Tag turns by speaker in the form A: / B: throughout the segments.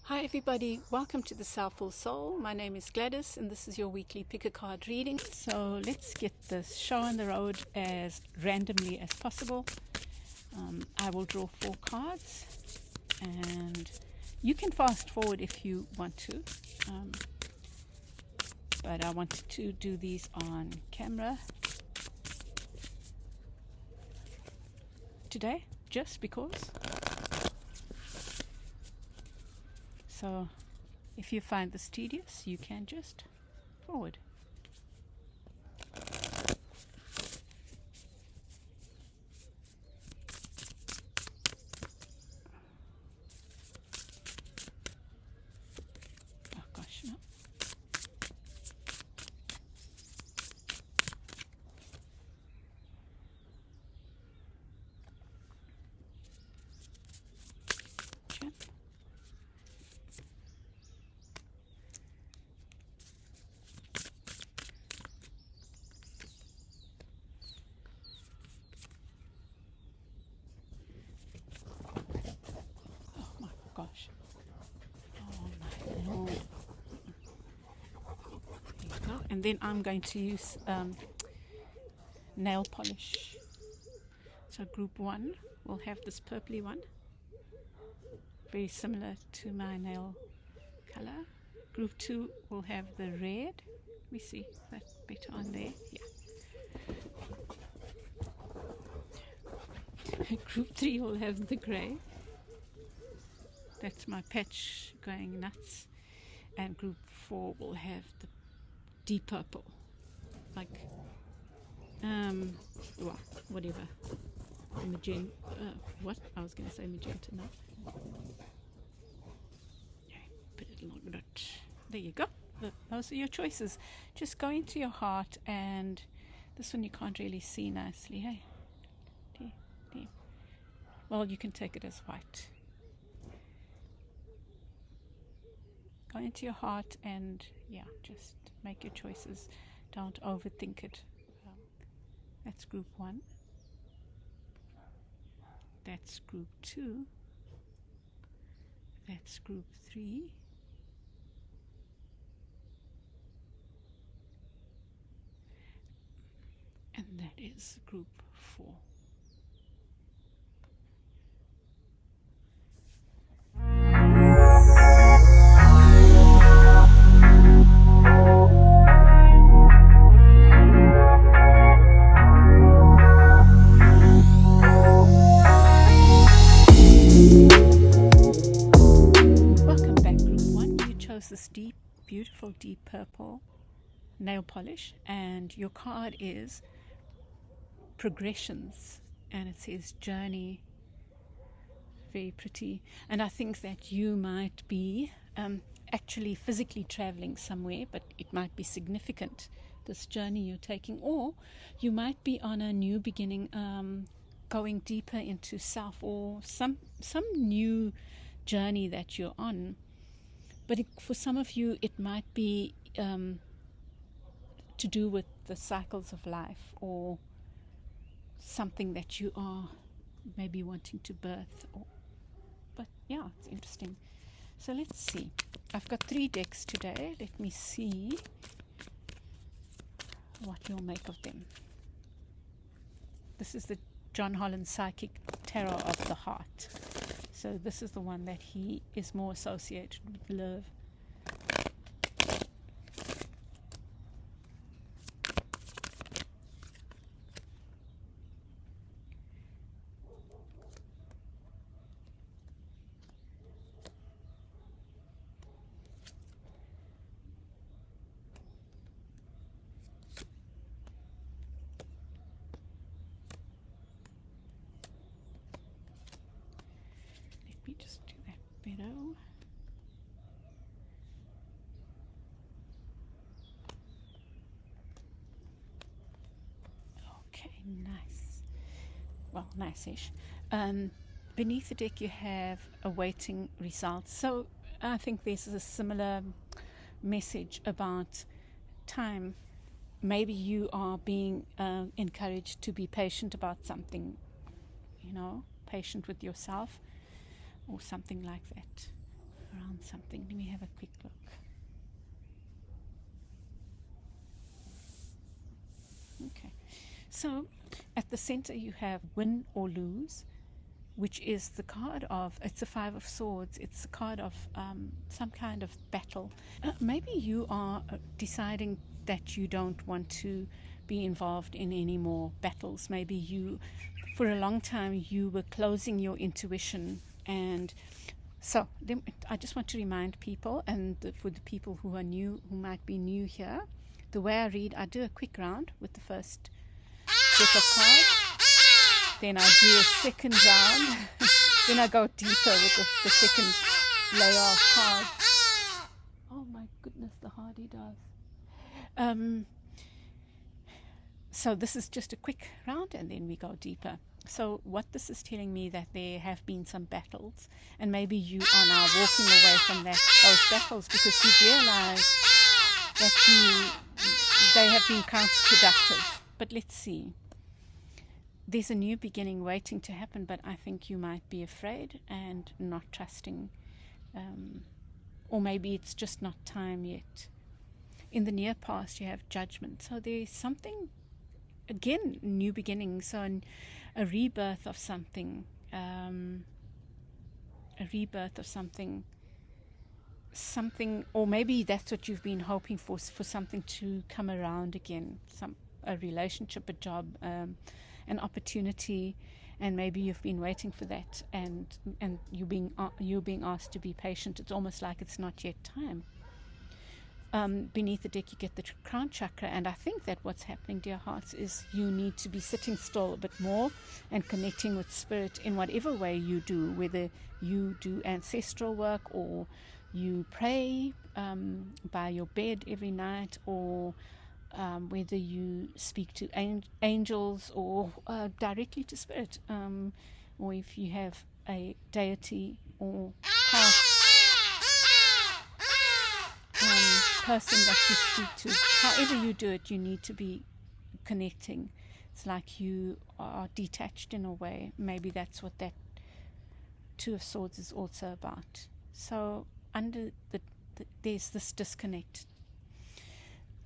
A: Hi everybody, welcome to the Soulful Soul. My name is Gladys and this is your weekly pick a card reading. So let's get this show on the road as randomly as possible. I will draw 4 cards and you can fast forward if you want to, but I wanted to do these on camera today just because. So if you find this tedious, you can just forward. Oh gosh, no. Check. Oh my gosh. Oh my Lord. There you go. And then I'm going to use nail polish. So group 1 will have this purpley one, very similar to my nail color. Group 2 will have the red. Let me see if that's better on there. Yeah. Group 3 will have the grey. That's my patch going nuts. And group 4 will have the deep purple, like well, whatever. Magenta. What? I was going to say magenta. No. Put it along that. There you go. Those are your choices. Just go into your heart, and this one you can't really see nicely. Hey. There. Well, you can take it as white. Go into your heart and just make your choices. Don't overthink it. That's group 1. That's group 2. That's group 3. And that is group 4. This deep, beautiful deep purple nail polish, and your card is progressions, and it says journey. Very pretty. And I think that you might be actually physically traveling somewhere, but it might be significant, this journey you're taking, or you might be on a new beginning, going deeper into self, or some new journey that you're on. But for some of you, it might be to do with the cycles of life, or something that you are maybe wanting to birth. But yeah, it's interesting. So let's see. I've got 3 decks today. Let me see what you'll make of them. This is the John Holland Psychic Tarot of the Heart. So this is the one that he is more associated with love. Let me just do that better. Okay, nice. Well, nice-ish. Beneath the deck you have awaiting results. So I think this is a similar message about time. Maybe you are being encouraged to be patient about something, patient with yourself, or something like that. around something. Let me have a quick look. Okay, so at the center you have win or lose, which is the card of, it's a 5 of swords, it's a card of some kind of battle. Maybe you are deciding that you don't want to be involved in any more battles. Maybe you, for a long time, you were closing your intuition. And so I just want to remind people, and for the people who are new, who might be new here, the way I read, I do a quick round with the first set of cards, then I do a second round, then I go deeper with the second layer of cards. Oh my goodness, the hardy does. So this is just a quick round, and then we go deeper. So what this is telling me, that there have been some battles, and maybe you are now walking away from those battles because you've realized that they have been counterproductive. But let's see. There's a new beginning waiting to happen, but I think you might be afraid and not trusting, or maybe it's just not time yet. In the near past, you have judgment. So there's something, again, new beginning. So a rebirth of something, something, or maybe that's what you've been hoping for something to come around again, a relationship, a job, an opportunity, and maybe you've been waiting for that, and you're being asked to be patient. It's almost like it's not yet time. Beneath the deck you get the crown chakra, and I think that what's happening, dear hearts, is you need to be sitting still a bit more and connecting with spirit in whatever way you do, whether you do ancestral work or you pray by your bed every night, or whether you speak to angels or directly to spirit, or if you have a deity or past person that you speak to. However you do it, you need to be connecting. It's like you are detached in a way. Maybe that's what that 2 of Swords is also about. So under there's this disconnect.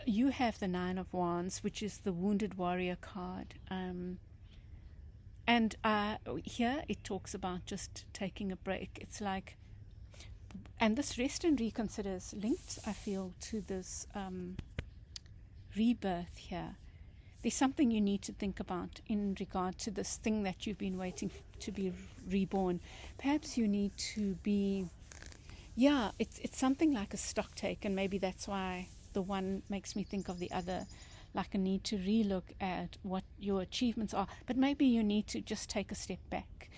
A: You have the 9 of Wands, which is the Wounded Warrior card. And here it talks about just taking a break. It's like, and this rest and reconsider is linked, I feel, to this rebirth here. There's something you need to think about in regard to this thing that you've been waiting to be reborn. Perhaps you need to be, it's something like a stock take, and maybe that's why the one makes me think of the other, like a need to relook at what your achievements are. But maybe you need to just take a step back.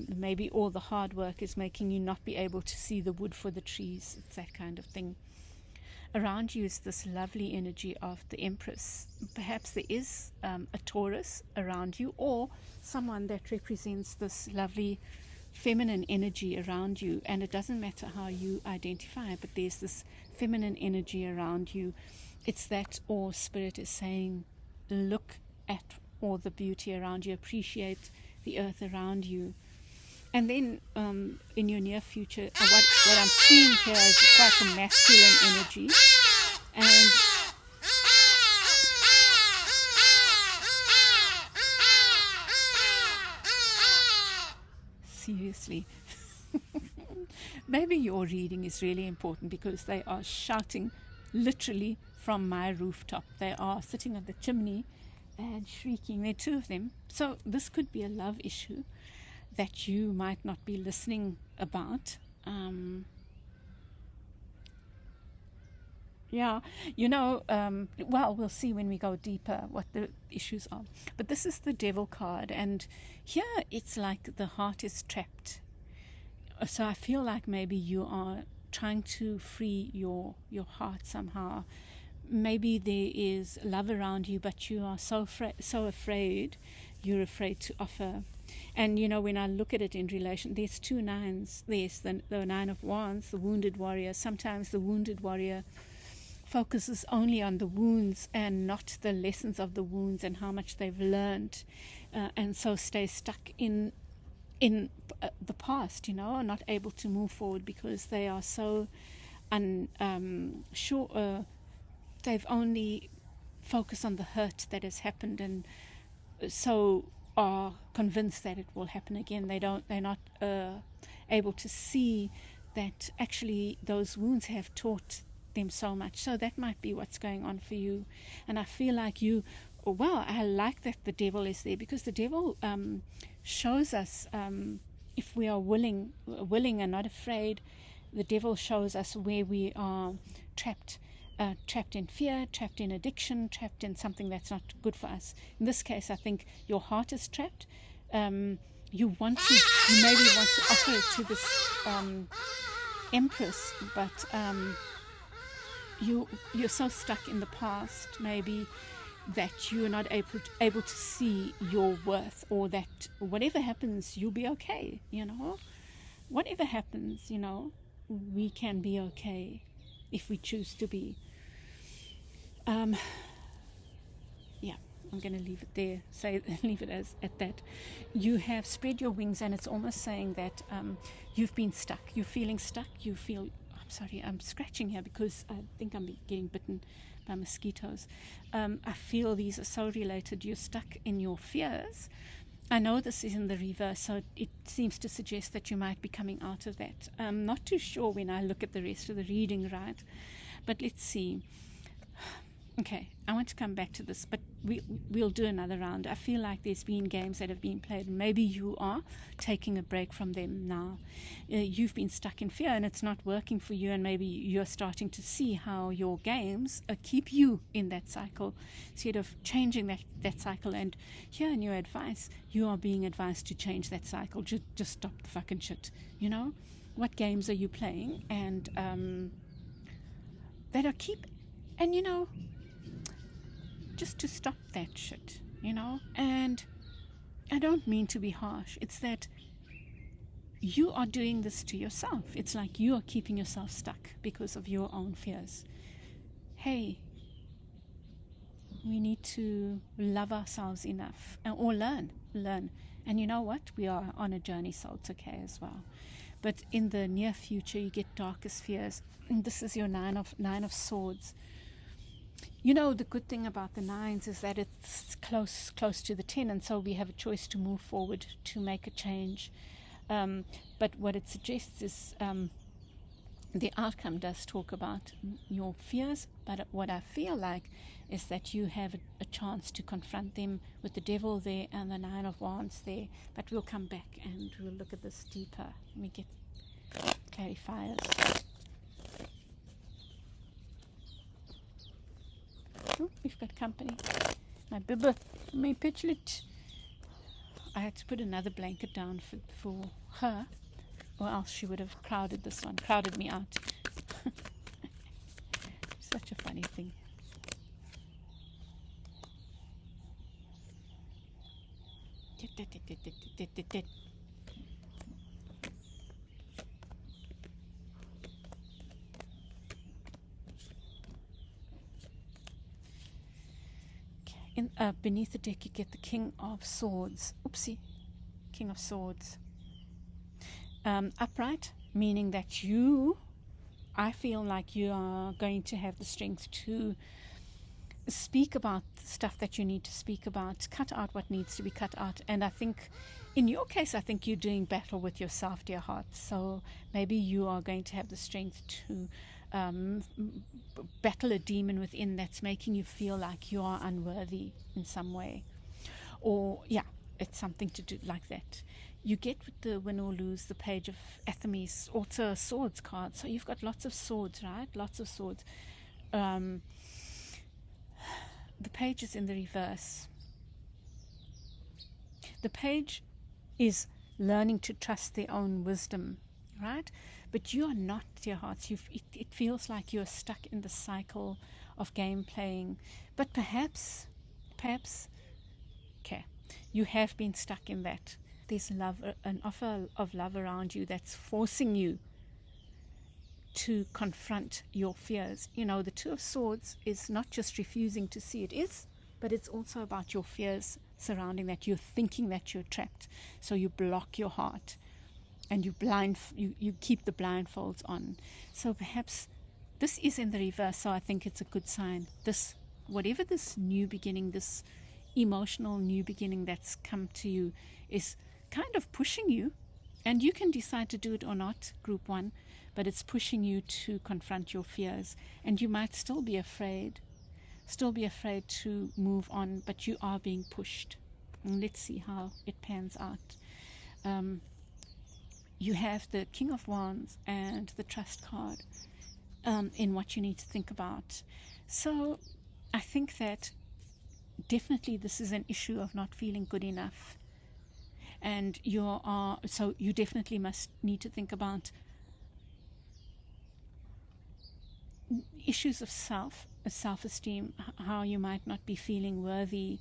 A: Maybe all the hard work is making you not be able to see the wood for the trees. It's that kind of thing. Around you is this lovely energy of the Empress. Perhaps there is a Taurus around you, or someone that represents this lovely feminine energy around you. And it doesn't matter how you identify, but there's this feminine energy around you. It's that all Spirit is saying, look at all the beauty around you, appreciate the earth around you. And then in your near future, what I'm seeing here is quite a masculine energy. And seriously, maybe your reading is really important, because they are shouting literally from my rooftop. They are sitting on the chimney and shrieking. There are 2 of them. So this could be a love issue that you might not be listening about. Well, we'll see when we go deeper what the issues are. But this is the Devil card, and here it's like the heart is trapped. So I feel like maybe you are trying to free your heart somehow. Maybe there is love around you, but you are so afraid. You're afraid to offer. And when I look at it in relation, there's 2 9s. There's the 9 of Wands, the Wounded Warrior. Sometimes the Wounded Warrior focuses only on the wounds and not the lessons of the wounds and how much they've learned, and so stay stuck in in the past, not able to move forward because they are so sure. They've only focused on the hurt that has happened, and so are convinced that it will happen again. They're not able to see that actually those wounds have taught them so much. So that might be what's going on for you. And I feel like I like that the devil is there, because the devil shows us, if we are willing and not afraid, the devil shows us where we are trapped in fear, trapped in addiction, trapped in something that's not good for us. In this case, I think your heart is trapped. You maybe want to offer it to this empress, but you're so stuck in the past, maybe, that you're not able to see your worth, or that whatever happens, you'll be okay. Whatever happens, we can be okay if we choose to be. I'm going to leave it there. Leave it at that. You have spread your wings, and it's almost saying that you've been stuck. You're feeling stuck. You feel. I'm sorry. I'm scratching here because I think I'm getting bitten by mosquitoes. I feel these are so related. You're stuck in your fears. I know this is in the reverse, so it seems to suggest that you might be coming out of that. I'm not too sure when I look at the rest of the reading, right? But let's see. Okay, I want to come back to this, but we'll do another round. I feel like there's been games that have been played. Maybe you are taking a break from them now. You've been stuck in fear and it's not working for you, and maybe you're starting to see how your games keep you in that cycle instead of changing that cycle. And here in your advice, you are being advised to change that cycle. Just stop the fucking shit. What games are you playing? And that are just to stop that shit, and I don't mean to be harsh. It's that you are doing this to yourself. It's like you are keeping yourself stuck because of your own fears. Hey, we need to love ourselves enough, or learn. And you know what? We are on a journey, so it's okay as well. But in the near future, you get darkest fears. And this is your nine of swords. The good thing about the nines is that it's close to the 10, and so we have a choice to move forward, to make a change. But what it suggests is the outcome does talk about your fears, but what I feel like is that you have a chance to confront them with the devil there and the 9 of wands there. But we'll come back and we'll look at this deeper. Let me get clarifiers. Oh, we've got company. My bibba, my pitchlet. I had to put another blanket down for her, or else she would have crowded me out. Such a funny thing. Beneath the deck you get the King of Swords. Oopsie. King of Swords. Upright, meaning that I feel like you are going to have the strength to speak about stuff that you need to speak about, cut out what needs to be cut out. And I think, in your case, I think you're doing battle with yourself, dear heart. So maybe you are going to have the strength to battle a demon within that's making you feel like you are unworthy in some way. Or, it's something to do like that. You get with the win or lose the Page of Athames, also a swords card. So you've got lots of swords, right? Lots of swords. The page is in the reverse. The page is learning to trust their own wisdom, right? But you are not, dear hearts. It feels like you're stuck in the cycle of game playing. But perhaps, okay, you have been stuck in that. There's an offer of love around you that's forcing you to confront your fears. The Two of Swords is not just refusing to see it is, but it's also about your fears surrounding that. You're thinking that you're trapped, so you block your heart, and you keep the blindfolds on. So perhaps this is in the reverse. So I think it's a good sign. This, whatever this new beginning, this emotional new beginning that's come to you, is kind of pushing you, and you can decide to do it or not, group one, but it's pushing you to confront your fears. And you might still be afraid to move on, but you are being pushed. And let's see how it pans out. You have the King of Wands and the Trust card in what you need to think about. So I think that definitely this is an issue of not feeling good enough. And so you definitely must need to think about issues of self-esteem, how you might not be feeling worthy.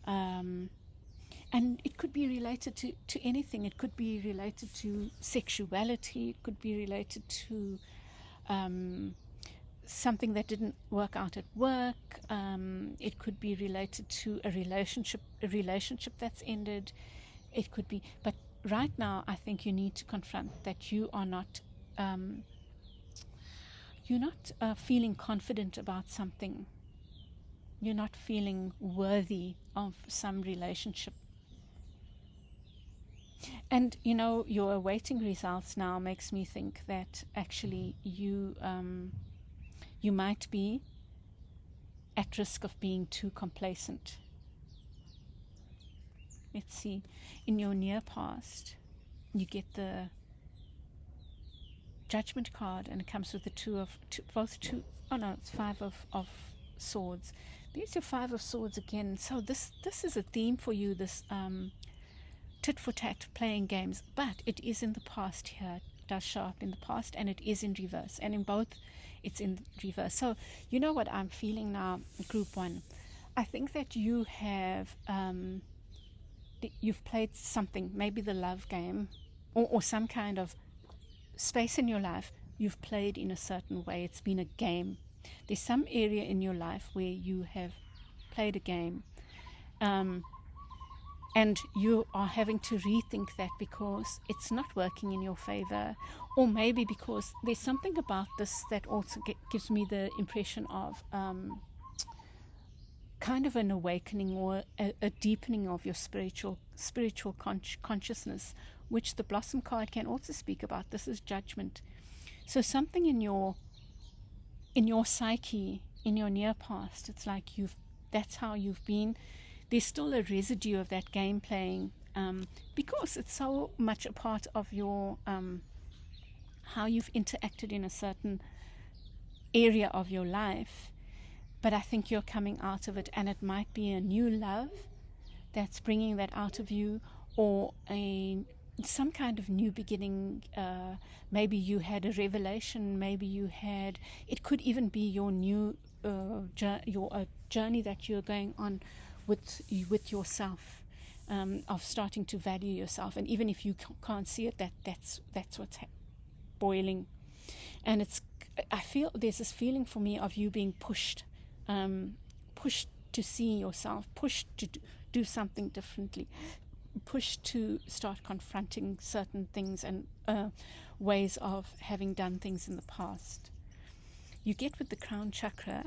A: And it could be related to anything. It could be related to sexuality. It could be related to something that didn't work out at work. It could be related to a relationship that's ended. It could be, but right now I think you need to confront that you are not feeling confident about something. You're not feeling worthy of some relationship. And your awaiting results now makes me think that actually you might be at risk of being too complacent. Let's see, in your near past, you get the Judgment card, and it comes with the it's Five of Swords. There's your Five of Swords again. So this is a theme for you, this tit for tat, playing games, but it is in the past here. It does show up in the past, and it is in reverse, and in both it's in reverse. So you know what I'm feeling now, group one. I think that you have you've played something, maybe the love game, or some kind of space in your life you've played in a certain way. It's been a game. There's some area in your life where you have played a game, and you are having to rethink that because it's not working in your favor, or maybe because there's something about this that also gives me the impression of kind of an awakening or a deepening of your spiritual consciousness, which the Blossom card can also speak about. This is Judgment. So something in your psyche, in your near past, it's like that's how you've been. There's still a residue of that game playing, because it's so much a part of your how you've interacted in a certain area of your life. But I think you're coming out of it, and it might be a new love that's bringing that out of you, or some kind of new beginning. Maybe you had a revelation. Maybe it could even be your new journey that you're going on with yourself, of starting to value yourself. And even if you can't see it, that's what's boiling. And I feel there's this feeling for me of you being pushed to see yourself, pushed to do something differently, pushed to start confronting certain things and ways of having done things in the past. You get with the crown chakra,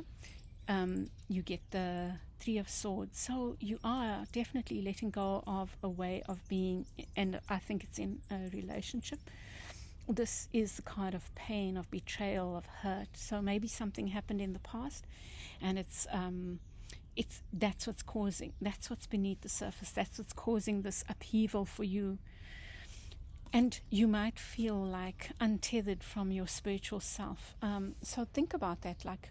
A: you get the Three of Swords. So you are definitely letting go of a way of being, and I think it's in a relationship. This is the card of pain, of betrayal, of hurt. So maybe something happened in the past, and that's what's beneath the surface. That's what's causing this upheaval for you. And you might feel like untethered from your spiritual self. So think about that. Like,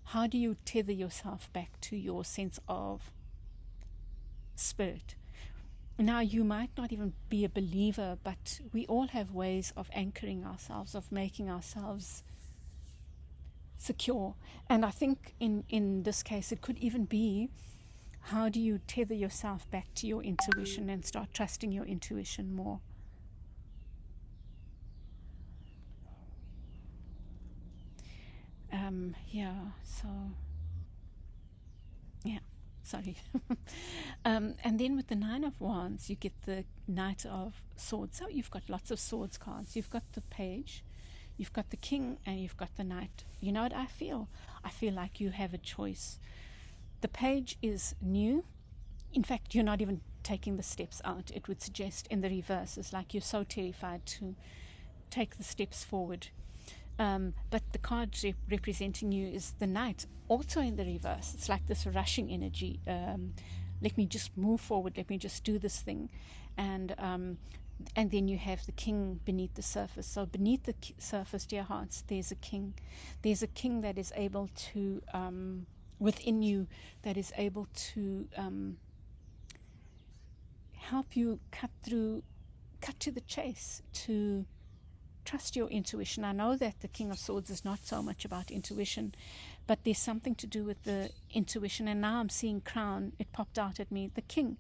A: how do you tether yourself back to your sense of spirit? Now, you might not even be a believer, but we all have ways of anchoring ourselves, of making ourselves secure. And I think in this case, it could even be, how do you tether yourself back to your intuition and start trusting your intuition more? sorry. And then with the Nine of Wands, you get the Knight of Swords. So you've got lots of swords cards. You've got the Page, you've got the King, and you've got the Knight. You know what I feel? I feel like you have a choice. The Page is new. In fact, you're not even taking the steps out. It would suggest in the reverse. It's like you're so terrified to take the steps forward. But the card representing you is the Knight, also in the reverse. It's like this rushing energy. Let me just move forward. Let me just do this thing. And then you have the King beneath the surface. So beneath the surface, dear hearts, there's a King. There's a King that is able to, within you, that is able to help you cut to the chase, to trust your intuition. I know that the King of Swords is not so much about intuition, but there's something to do with the intuition. And now I'm seeing crown. It popped out at me. The king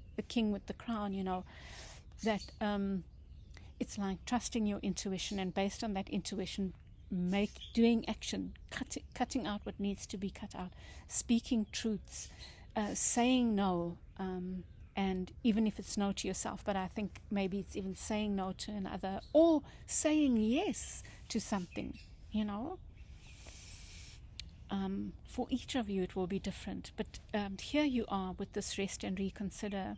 A: with the crown, you know, that it's like trusting your intuition, and based on that intuition, doing action, cutting out what needs to be cut out, speaking truths, saying no, and even if it's no to yourself, but I think maybe it's even saying no to another, or saying yes to something, you know. For each of you it will be different, but here you are with this rest and reconsider.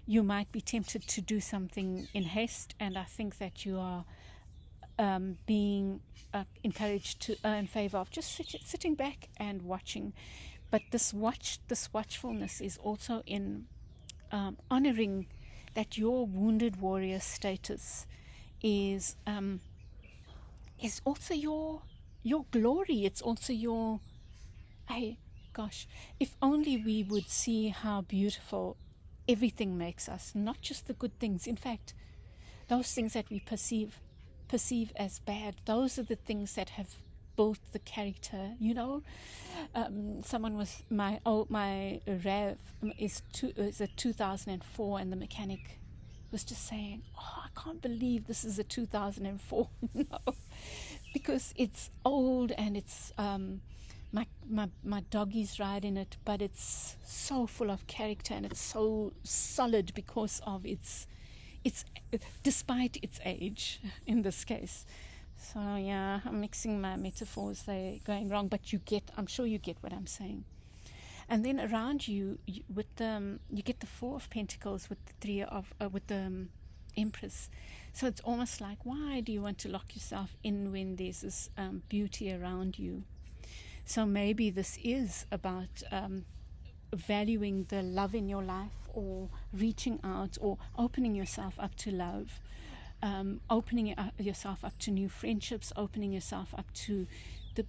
A: You might be tempted to do something in haste, and I think that you are being encouraged to in favor of just sitting back and watching. But this watchfulness is also in honoring that your wounded warrior status is also your glory. It's also your, hey, gosh, if only we would see how beautiful everything makes us, not just the good things. In fact, those things that we perceive as bad, those are the things that have built the character, you know. Someone was my RAV is a 2004, and the mechanic was just saying, oh, I can't believe this is a 2004. No, because it's old, and it's my doggies ride in it, but it's so full of character, and it's so solid because of its despite its age in this case. So yeah, I'm mixing my metaphors, they're going wrong, but I'm sure you get what I'm saying. And then around you get the Four of Pentacles with the Three of with the Empress. So it's almost like, why do you want to lock yourself in when there's this beauty around you? So maybe this is about valuing the love in your life, or reaching out, or opening yourself up to love. Opening yourself up to new friendships, opening yourself up to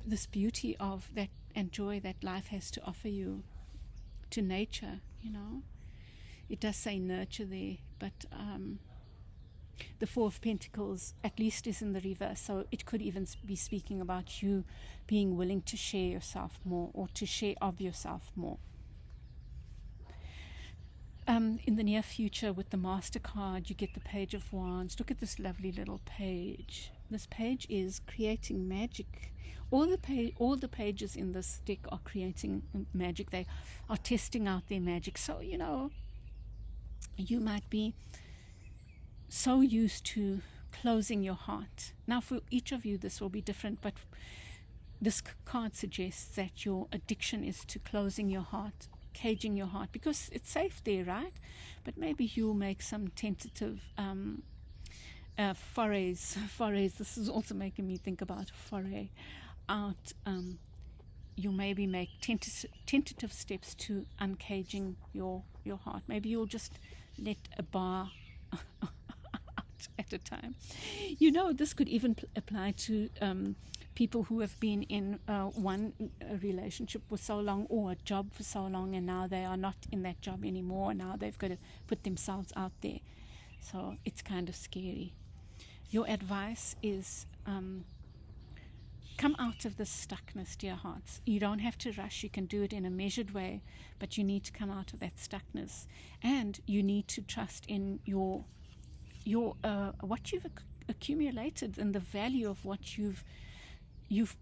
A: this beauty of that and joy that life has to offer you, to nature, you know. It does say nurture there, but the Four of Pentacles at least is in the reverse, so it could even be speaking about you being willing to share yourself more, or to share of yourself more. In the near future, with the Master card, you get the Page of Wands. Look at this lovely little page. This page is creating magic. All the pages in this deck are creating magic. They are testing out their magic. So, you know, you might be so used to closing your heart. Now, for each of you, this will be different, but this card suggests that your addiction is to closing your heart, caging your heart, because it's safe there, right? But maybe you'll make some tentative forays. This is also making me think about a foray out. You'll maybe make tentative steps to uncaging your heart. Maybe you'll just let a bar out at a time. You know, this could even apply to people who have been in one relationship for so long, or a job for so long, and now they are not in that job anymore. Now they've got to put themselves out there. So it's kind of scary. Your advice is come out of this stuckness, dear hearts. You don't have to rush. You can do it in a measured way, but you need to come out of that stuckness, and you need to trust in your what you've accumulated, and the value of what you've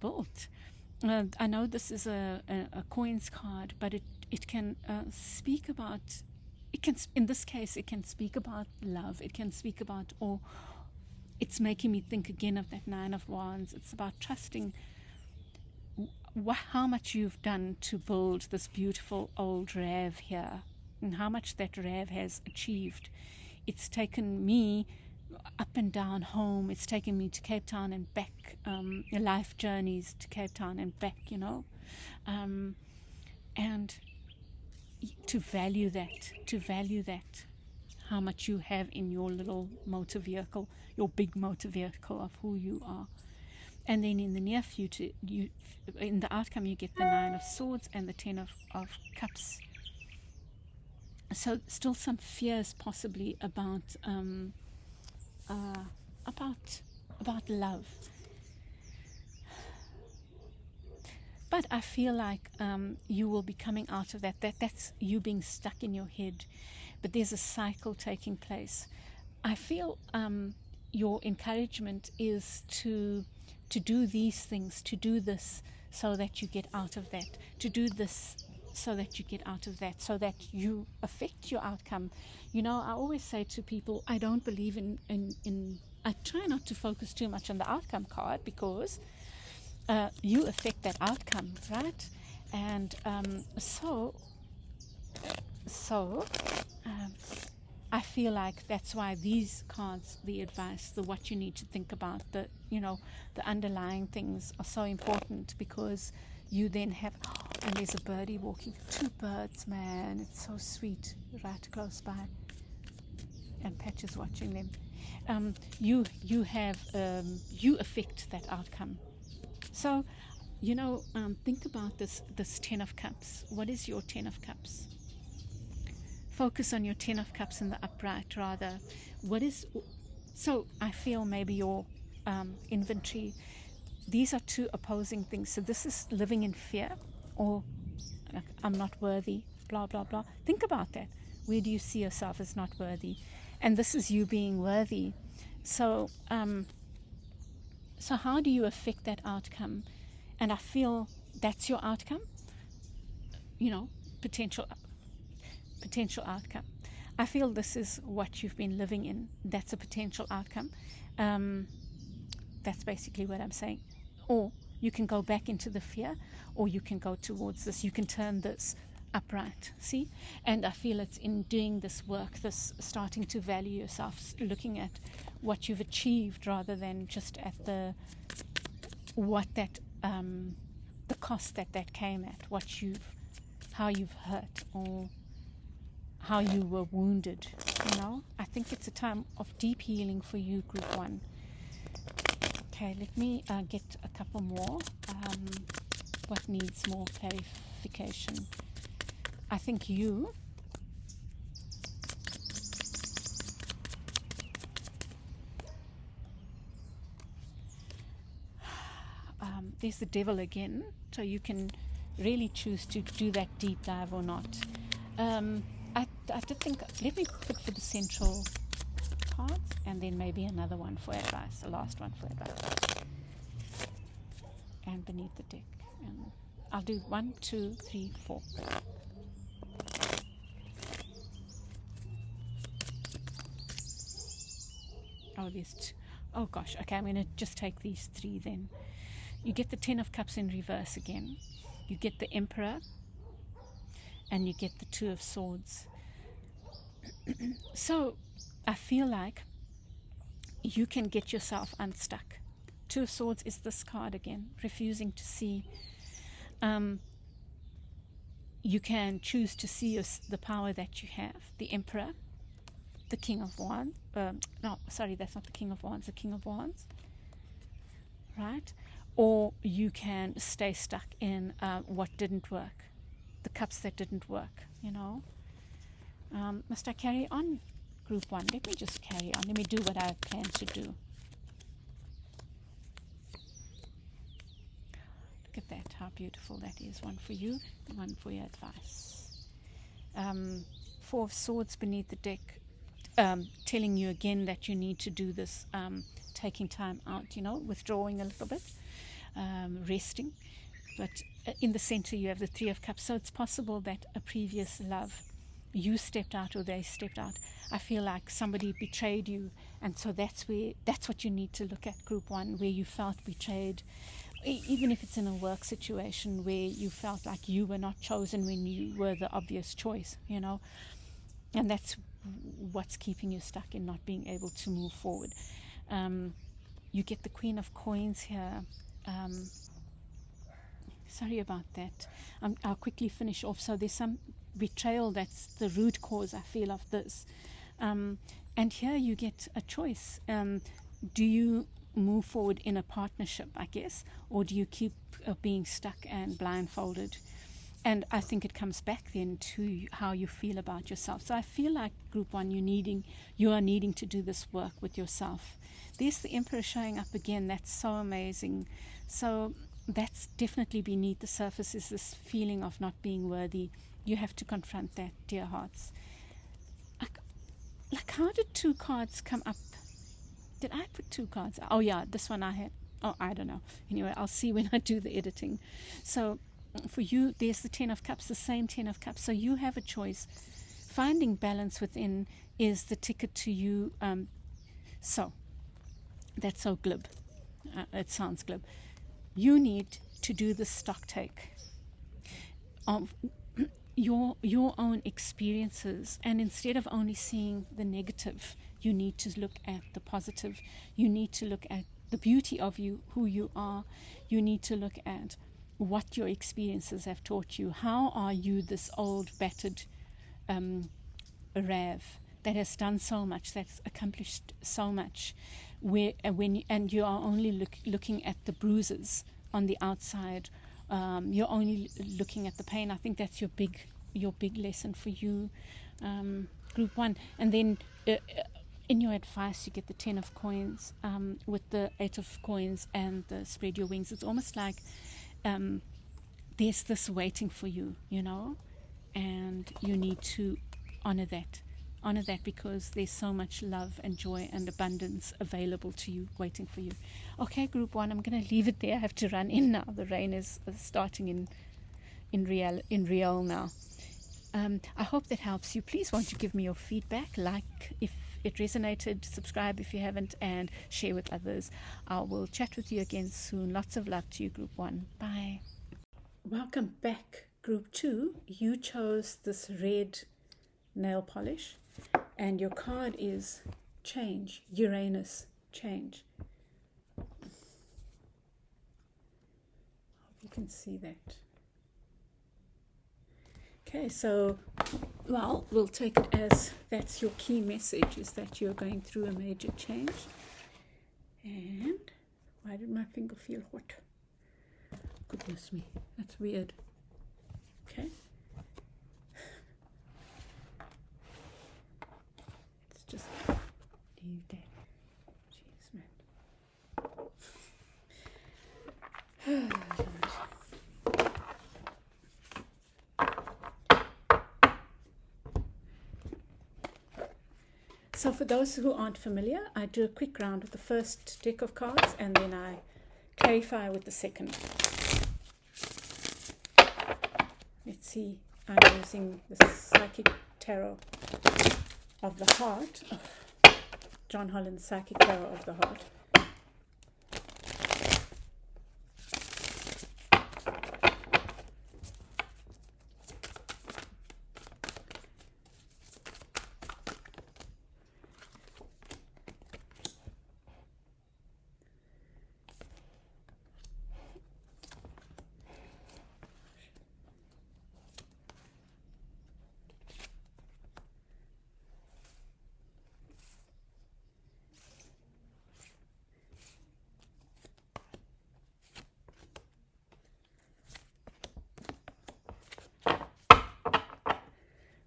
A: built. I know this is a coins card, but it can speak about, it can, in this case, it can speak about love. It can speak about, or it's making me think again of that Nine of Wands. It's about trusting how much you've done to build this beautiful old Rav here, and how much that Rav has achieved. It's taken me up and down home. It's taken me to Cape Town and back, life journeys to Cape Town and back, you know, and to value that, how much you have in your little motor vehicle, your big motor vehicle of who you are. And then in the near future, in the outcome, you get the Nine of Swords and the Ten of Cups. So still some fears possibly about love. But I feel like you will be coming out of that. That's you being stuck in your head. But there's a cycle taking place. I feel your encouragement is to do these things, to do this so that you get out of that, to do this so that you get out of that, so that you affect your outcome. You know, I always say to people, I don't believe in I try not to focus too much on the outcome card, because you affect that outcome, right? And so I feel like that's why these cards, the advice, the what you need to think about, the, you know, the underlying things are so important, because you then have, and there's a birdie walking, 2 birds, man, it's so sweet, right close by, and Patch is watching them. You have, you affect that outcome. So, you know, think about this Ten of Cups. What is your Ten of Cups? Focus on your Ten of Cups in the upright, rather. So I feel maybe your inventory, these are 2 opposing things. So this is living in fear, or like, I'm not worthy, blah, blah, blah. Think about that. Where do you see yourself as not worthy? And this is you being worthy. So, so how do you affect that outcome? And I feel that's your outcome, you know, potential outcome. I feel this is what you've been living in. That's a potential outcome. That's basically what I'm saying. Or you can go back into the fear, or you can go towards this. You can turn this upright, see? And I feel it's in doing this work, this starting to value yourself, looking at what you've achieved rather than just at the cost that came at, how you've hurt, or how you were wounded, you know. I think it's a time of deep healing for you, Group 1. Okay, let me get a couple more. What needs more clarification? I think you. There's the Devil again, so you can really choose to do that deep dive or not. I did think, let me put for the central cards, and then maybe another one for advice, the last one for advice. And beneath the deck. And I'll do 1, 2, 3, 4. Oh, there's 2. Oh gosh, okay, I'm going to just take these 3 then. You get the Ten of Cups in reverse again. You get the Emperor, and you get the 2 of Swords. So I feel like you can get yourself unstuck. 2 of Swords is this card again, refusing to see. You can choose to see the power that you have. The Emperor, the King of Wands. No, sorry, that's not the King of Wands. The King of Wands, right? Or you can stay stuck in what didn't work, the cups that didn't work, you know. Must I carry on, Group 1? Let me just carry on. Let me do what I plan to do. Look at that, how beautiful that is. One for you, one for your advice. 4 of Swords beneath the deck, telling you again that you need to do this, taking time out, you know, withdrawing a little bit, resting. But in the center you have the Three of Cups. So it's possible that a previous love, you stepped out or they stepped out. I feel like somebody betrayed you, and so that's what you need to look at, group one, where you felt betrayed. Even if it's in a work situation where you felt like you were not chosen when you were the obvious choice, and that's what's keeping you stuck in not being able to move forward. You get the Queen of Coins here. Sorry about that. I'll quickly finish off. So there's some betrayal that's the root cause, I feel, of this. And here you get a choice. Do you move forward in a partnership, I guess, or do you keep being stuck and blindfolded? And I think it comes back then to how you feel about yourself. So I feel like, group one, you are needing to do this work with yourself. There's the Emperor showing up again. That's so amazing. So that's definitely beneath the surface, is this feeling of not being worthy. You have to confront that, dear hearts. Like how did two cards come up? Did I put two cards? Oh yeah, this one I had. Oh, I don't know. Anyway, I'll see when I do the editing. So for you, there's the Ten of Cups, the same Ten of Cups. So you have a choice. Finding balance within is the ticket to you. So that's so glib. It sounds glib. You need to do the stock take of your own experiences, and instead of only seeing the negative, you need to look at the positive. You need to look at the beauty of you, who you are. You need to look at what your experiences have taught you. How are you, this old battered Rav that has done so much, that's accomplished so much, and you are only looking at the bruises on the outside. You're only looking at the pain. I think that's your big lesson for you, group one. And then in your advice, you get the 10 of coins with the 8 of coins and the spread your wings. It's almost like there's this waiting for you, and you need to honor that, because there's so much love and joy and abundance available to you, waiting for you. Okay, group one, I'm going to leave it there. I have to run in now. The rain is starting in real now. I hope that helps you. Please won't you give me your feedback, like if it resonated, subscribe if you haven't, and share with others. I will chat with you again soon. Lots of love to you, group one. Bye. Welcome back, group two. You chose this red nail polish, and your card is change, Uranus, change. Hope you can see that. Okay, so, well, we'll take it as that's your key message, is that you're going through a major change. And why did my finger feel hot? Goodness me, that's weird. Okay. Let's just leave that. Jeez, man. So for those who aren't familiar, I do a quick round with the first deck of cards, and then I clarify with the second. Let's see, I'm using the Psychic Tarot of the Heart, John Holland's Psychic Tarot of the Heart.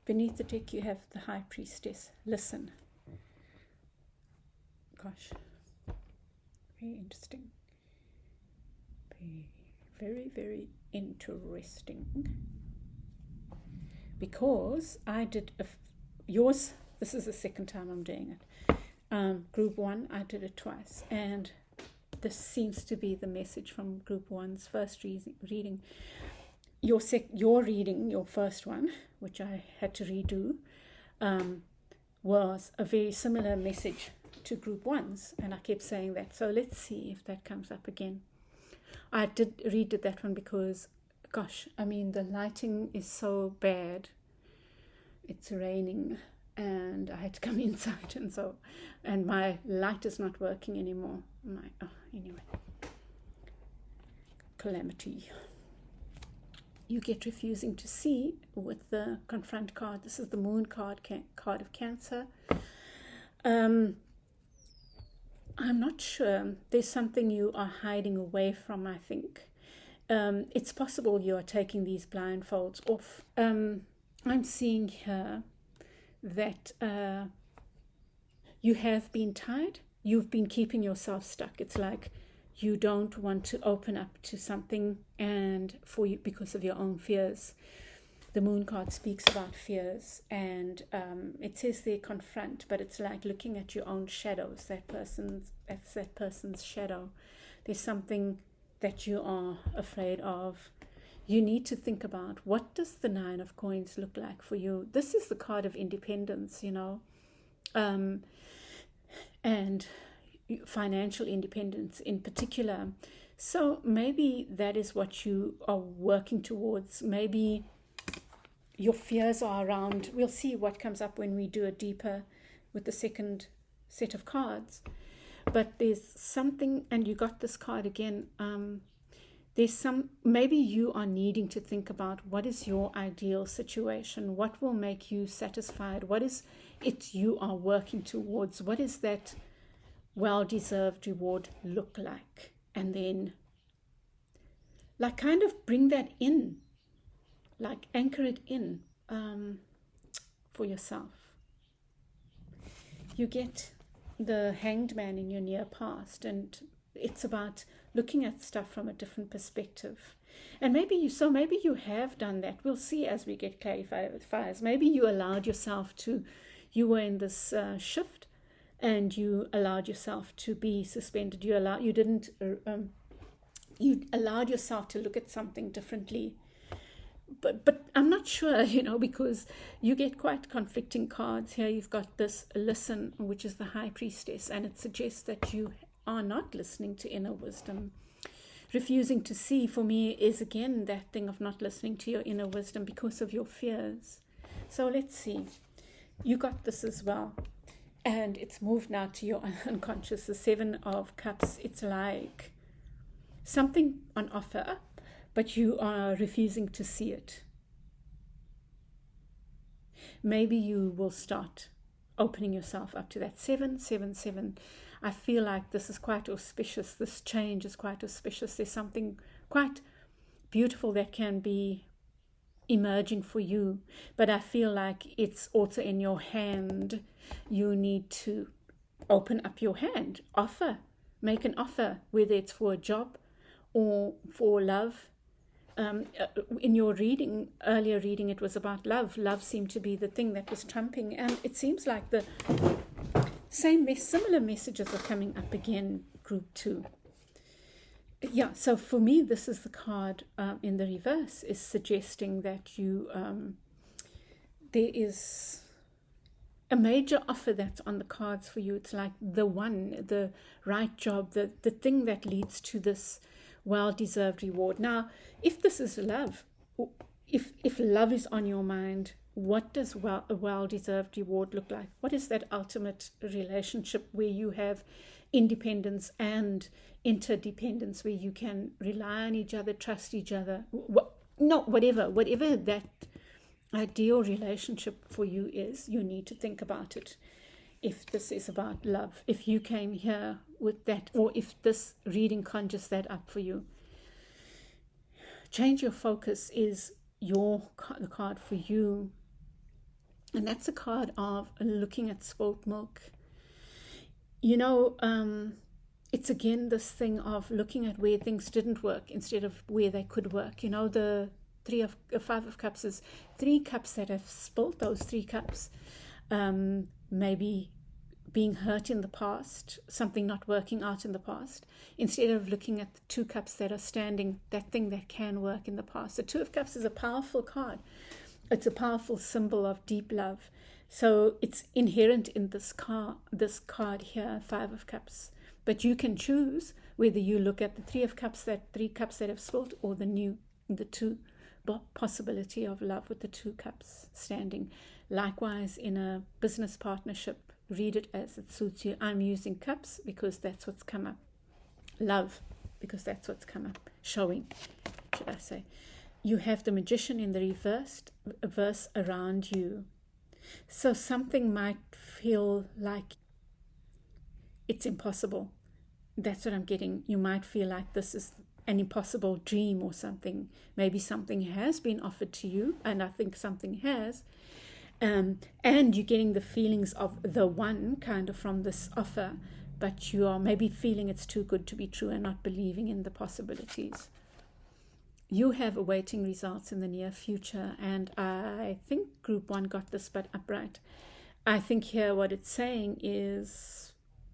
A: Beneath the deck you have the High Priestess. Listen. Gosh. Very interesting. Very, very interesting. Because I did yours, this is the second time I'm doing it. Group one, I did it twice. And this seems to be the message from Group 1's first reading. Your reading, your first one, which I had to redo, was a very similar message to Group 1's, and I kept saying that. So let's see if that comes up again. I redid that one because, gosh, I mean, the lighting is so bad. It's raining, and I had to come inside, and my light is not working anymore. Anyway, calamity. You get refusing to see with the confront card. This is the moon card, card of Cancer. I'm not sure. There's something you are hiding away from, I think. It's possible you are taking these blindfolds off. I'm seeing here that you have been tied. You've been keeping yourself stuck. It's like you don't want to open up to something, and for you, because of your own fears. The moon card speaks about fears, and it says there confront, but it's like looking at your own shadows. That's that person's shadow. There's something that you are afraid of. You need to think about, what does the 9 of coins look like for you? This is the card of independence, and financial independence in particular. So maybe that is what you are working towards. Maybe your fears are around. We'll see what comes up when we do a deeper with the second set of cards. But there's something, and you got this card again. Maybe you are needing to think about, what is your ideal situation? What will make you satisfied? What is it you are working towards? What is that well-deserved reward look like? And then like kind of bring that in, like anchor it in for yourself. You get the Hanged Man in your near past, and it's about looking at stuff from a different perspective. And maybe you have done that. We'll see as we get clarifiers. Maybe you allowed yourself you were in this shift, and you allowed yourself to be suspended. You allowed yourself to look at something differently. But I'm not sure, because you get quite conflicting cards here. You've got this listen, which is the High Priestess, and it suggests that you are not listening to inner wisdom. Refusing to see, for me, is again that thing of not listening to your inner wisdom because of your fears. So let's see. You got this as well. And it's moved now to your unconscious, the 7 of Cups. It's like something on offer, but you are refusing to see it. Maybe you will start opening yourself up to that 777. I feel like this is quite auspicious. This change is quite auspicious. There's something quite beautiful that can be emerging for you, but I feel like it's also in your hand. You need to open up your hand, make an offer, whether it's for a job or for love. In your earlier reading, it was about love. Love seemed to be the thing that was trumping, and it seems like the similar messages are coming up again, Group 2. Yeah, so for me, this is the card in the reverse, is suggesting that you there is a major offer that's on the cards for you. It's like the right job, the thing that leads to this well-deserved reward. Now, if this is love, if love is on your mind, what does a well-deserved reward look like? What is that ultimate relationship where you have independence and interdependence, where you can rely on each other, trust each other? Whatever that ideal relationship for you is, you need to think about it. If this is about love, if you came here with that, or if this reading conjures that up for you, change your focus is the card for you. And that's a card of looking at spilt milk. It's again this thing of looking at where things didn't work instead of where they could work. The 5 of Cups is 3 cups that have spilt. Those 3 cups maybe being hurt in the past, something not working out in the past, instead of looking at the 2 cups that are standing, that thing that can work in the past. The 2 of Cups is a powerful card. It's a powerful symbol of deep love. So it's inherent in this card here, 5 of Cups. But you can choose whether you look at the 3 of Cups, that 3 cups that have spilled, or the 2 possibility of love with the 2 cups standing. Likewise, in a business partnership, read it as it suits you. I'm using cups because that's what's come up. Love, because that's what's come up. Showing, should I say. You have the Magician in the reversed verse around you. So something might feel like it's impossible. That's what I'm getting. You might feel like this is an impossible dream or something. Maybe something has been offered to you, and I think something has. And you're getting the feelings of the one kind of from this offer, but you are maybe feeling it's too good to be true and not believing in the possibilities. You have awaiting results in the near future, and I think Group 1 got this but upright. I think here what it's saying is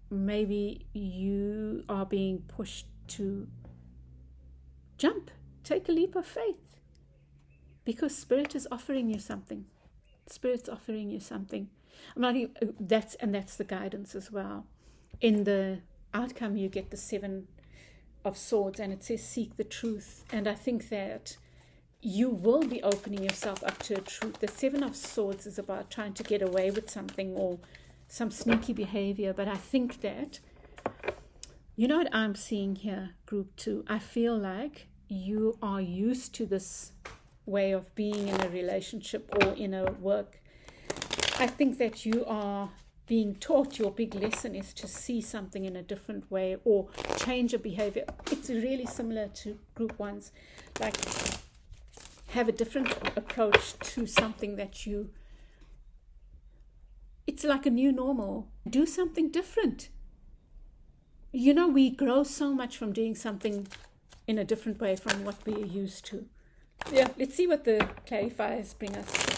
A: maybe you are being pushed to jump, take a leap of faith, because Spirit is offering you something. Spirit's offering you something. I'm not even, that's the guidance as well. In the outcome, you get the 7 of Swords, and it says seek the truth. And I think that you will be opening yourself up to a truth. The 7 of Swords is about trying to get away with something or some sneaky behavior. But I think that, you know what I'm seeing here, Group 2? I feel like you are used to this way of being in a relationship or in a work. I think that you are being taught, your big lesson is to see something in a different way or change a behavior. It's really similar to Group 1's, like have a different approach to something that it's like a new normal. Do something different. You know, we grow so much from doing something in a different way from what we're used to. Yeah, let's see what the clarifiers bring us.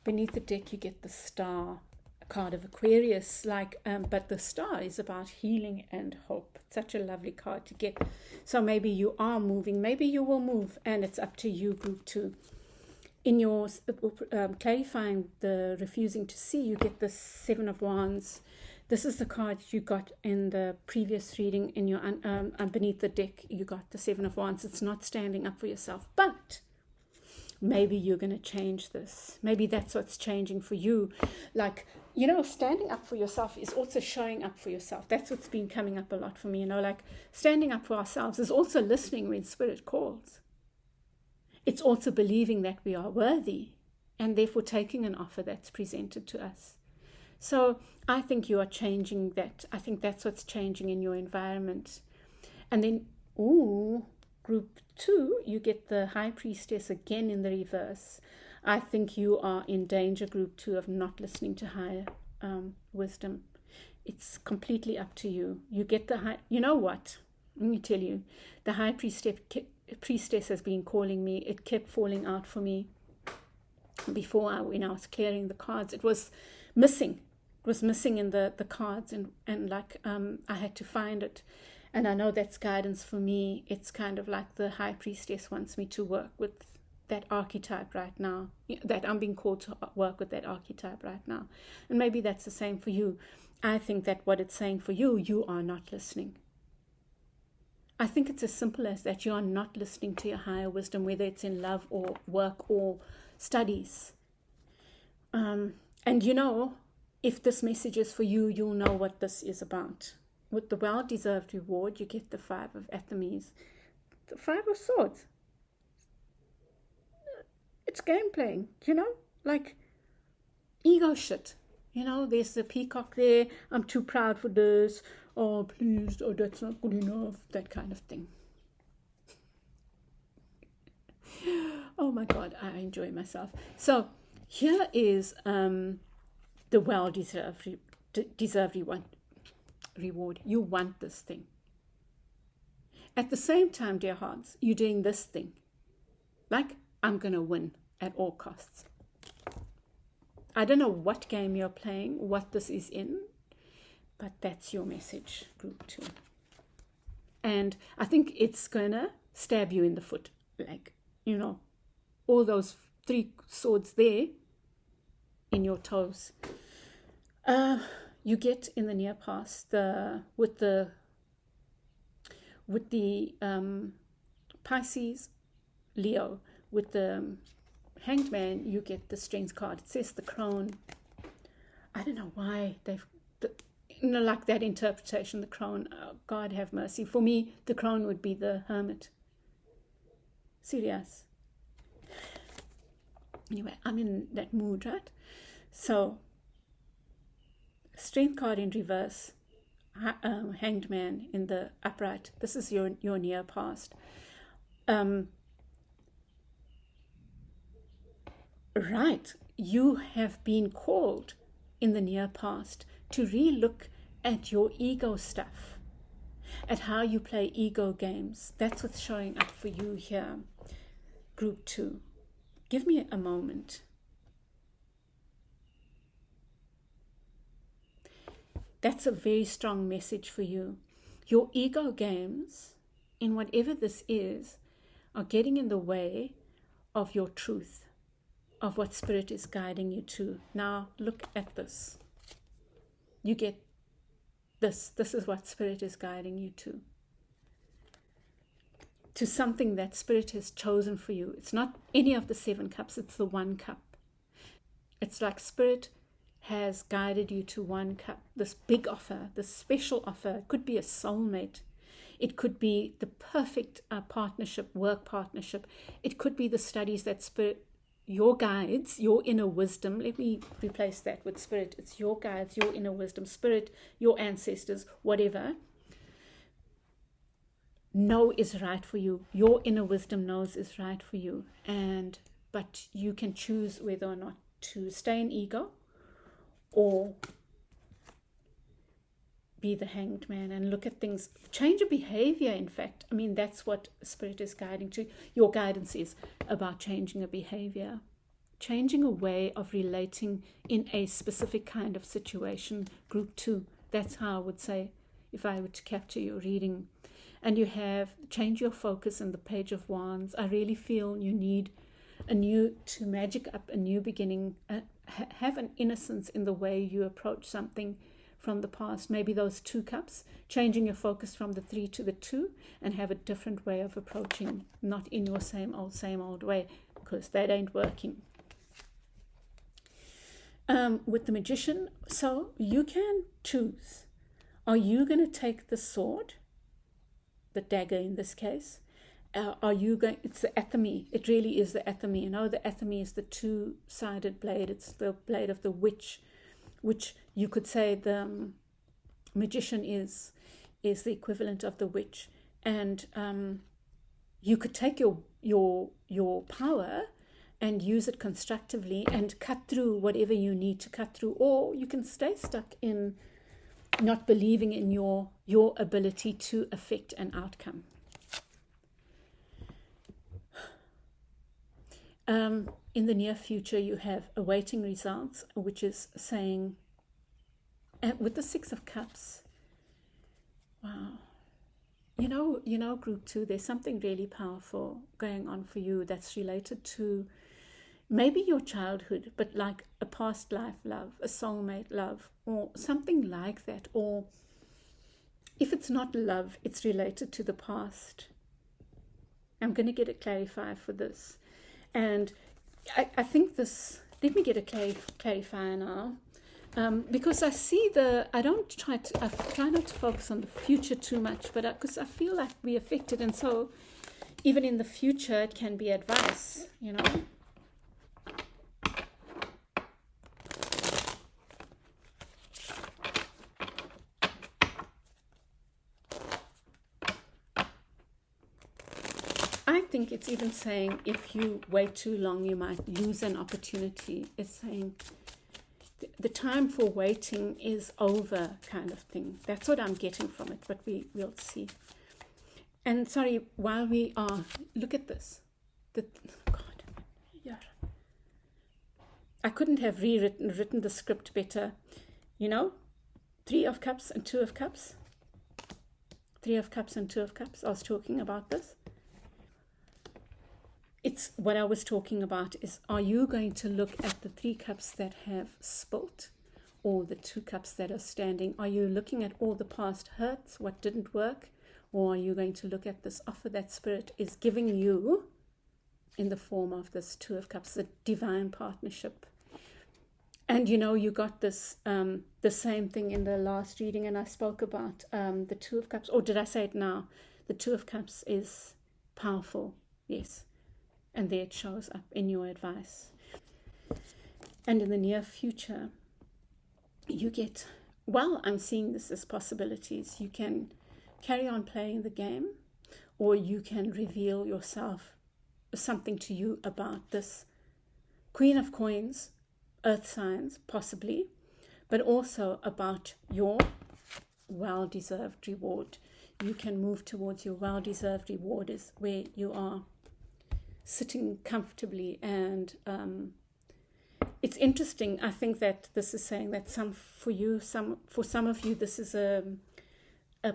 A: Beneath the deck, you get the Star, a card of Aquarius. But the Star is about healing and hope. It's such a lovely card to get. So maybe you are moving, maybe you will move, and it's up to you, Group 2. In your clarifying the refusing to see, you get the 7 of Wands. This is the card you got in the previous reading. In your beneath the deck, you got the 7 of Wands. It's not standing up for yourself, but maybe you're going to change this. Maybe that's what's changing for you. Like, you know, standing up for yourself is also showing up for yourself. That's what's been coming up a lot for me. You know, like standing up for ourselves is also listening when Spirit calls. It's also believing that we are worthy and therefore taking an offer that's presented to us. So I think you are changing that. I think that's what's changing in your environment. And then, Group 2, you get the High Priestess again in the reverse. I think you are in danger, Group 2, of not listening to higher wisdom. It's completely up to you. You get the high. You know what? Let me tell you, the High Priestess has been calling me. It kept falling out for me before when I was clearing the cards. It was missing. It was missing in the cards, and I had to find it. And I know that's guidance for me. It's kind of like the High Priestess wants me to work with that archetype right now, that I'm being called to work with that archetype right now. And maybe that's the same for you. I think that what it's saying for you, you are not listening. I think it's as simple as that. You are not listening to your higher wisdom, whether it's in love or work or studies. And you know, if this message is for you, you'll know what this is about. With the well-deserved reward, you get the 5 of Athames, the 5 of Swords. It's game playing, you know, like ego shit. You know, there's the peacock there. I'm too proud for this. oh, please, oh, that's not good enough, that kind of thing. Oh my God, I enjoy myself. So here is the well-deserved reward. You want this thing. At the same time, dear hearts, you're doing this thing. Like, I'm going to win at all costs. I don't know what game you're playing, what this is in, but that's your message, group 2. And I think it's going to stab you in the foot. Like, you know, all those 3 swords there in your toes. You get in the near past with the Pisces, Leo, with the Hanged Man, you get the Strength card. It says the Crone. I don't know why they've, like that interpretation, the Crone. Oh, God have mercy. For me, the Crone would be the Hermit. Serious. Anyway, I'm in that mood, right? So, Strength card in reverse, Hanged Man in the upright. This is your near past. Right, you have been called in the near past to re-look at your ego stuff, at how you play ego games. That's what's showing up for you here, group 2. Give me a moment. That's a very strong message for you. Your ego games, in whatever this is, are getting in the way of your truth, of what Spirit is guiding you to. Now, look at this. You get this. This is what Spirit is guiding you to something that Spirit has chosen for you. It's not any of the 7 cups, it's the 1 cup. It's like Spirit has guided you to 1 cup, this big offer, this special offer. It could be a soulmate. It could be the perfect partnership, work partnership. It could be the studies that Spirit, your guides, your inner wisdom. Let me replace that with Spirit. It's your guides, your inner wisdom, Spirit, your ancestors, whatever. Know is right for you. Your inner wisdom knows is right for you. But you can choose whether or not to stay in ego or be the Hanged Man and look at things, change your behavior. In fact, I mean, that's what Spirit is guiding to. Your guidance is about changing a behavior, changing a way of relating in a specific kind of situation, group 2. That's how I would say, if I were to capture your reading. And you have change your focus in the Page of Wands. I really feel you need to magic up a new beginning, have an innocence in the way you approach something from the past. Maybe those 2 cups, changing your focus from the 3 to the 2 and have a different way of approaching, not in your same old way, because that ain't working. With the Magician, so you can choose. Are you going to take the sword, the dagger in this case? Are you going, it's the athame, it really is the athame. You know, the athame is the 2-sided blade. It's the blade of the witch, which you could say the Magician is the equivalent of the witch. And you could take your power and use it constructively and cut through whatever you need to cut through, or you can stay stuck in not believing in your ability to affect an outcome. In the near future, you have awaiting results, which is saying, with the 6 of Cups, wow, you know, group 2, there's something really powerful going on for you that's related to maybe your childhood, but like a past life love, a soulmate love, or something like that. Or if it's not love, it's related to the past. I'm going to get a clarifier for this. And I think this, let me get a clarifier now. Because I see I try not to focus on the future too much, but because I feel like we're affected. And so even in the future, it can be advice, you know. think it's even saying if you wait too long, you might lose an opportunity. It's saying the time for waiting is over, kind of thing. That's what I'm getting from it, but we'll see. And sorry, while we are, look at this. God, yeah. I couldn't have written the script better. You know, 3 of Cups and 2 of Cups. 3 of Cups and 2 of Cups. I was talking about this. It's what I was talking about is, are you going to look at the 3 cups that have spilt or the 2 cups that are standing? Are you looking at all the past hurts, what didn't work? Or are you going to look at this offer that Spirit is giving you in the form of this 2 of Cups, the divine partnership? And you know, you got this, the same thing in the last reading, and I spoke about the 2 of Cups, or did I say it now? The 2 of Cups is powerful, yes. And there it shows up in your advice. And in the near future, you get, well, I'm seeing this as possibilities. You can carry on playing the game, or you can reveal yourself, something to you about this Queen of Coins, earth signs, possibly, but also about your well-deserved reward. You can move towards your well-deserved reward, is where you are sitting comfortably. And it's interesting. I think that this is saying that for some of you, this is a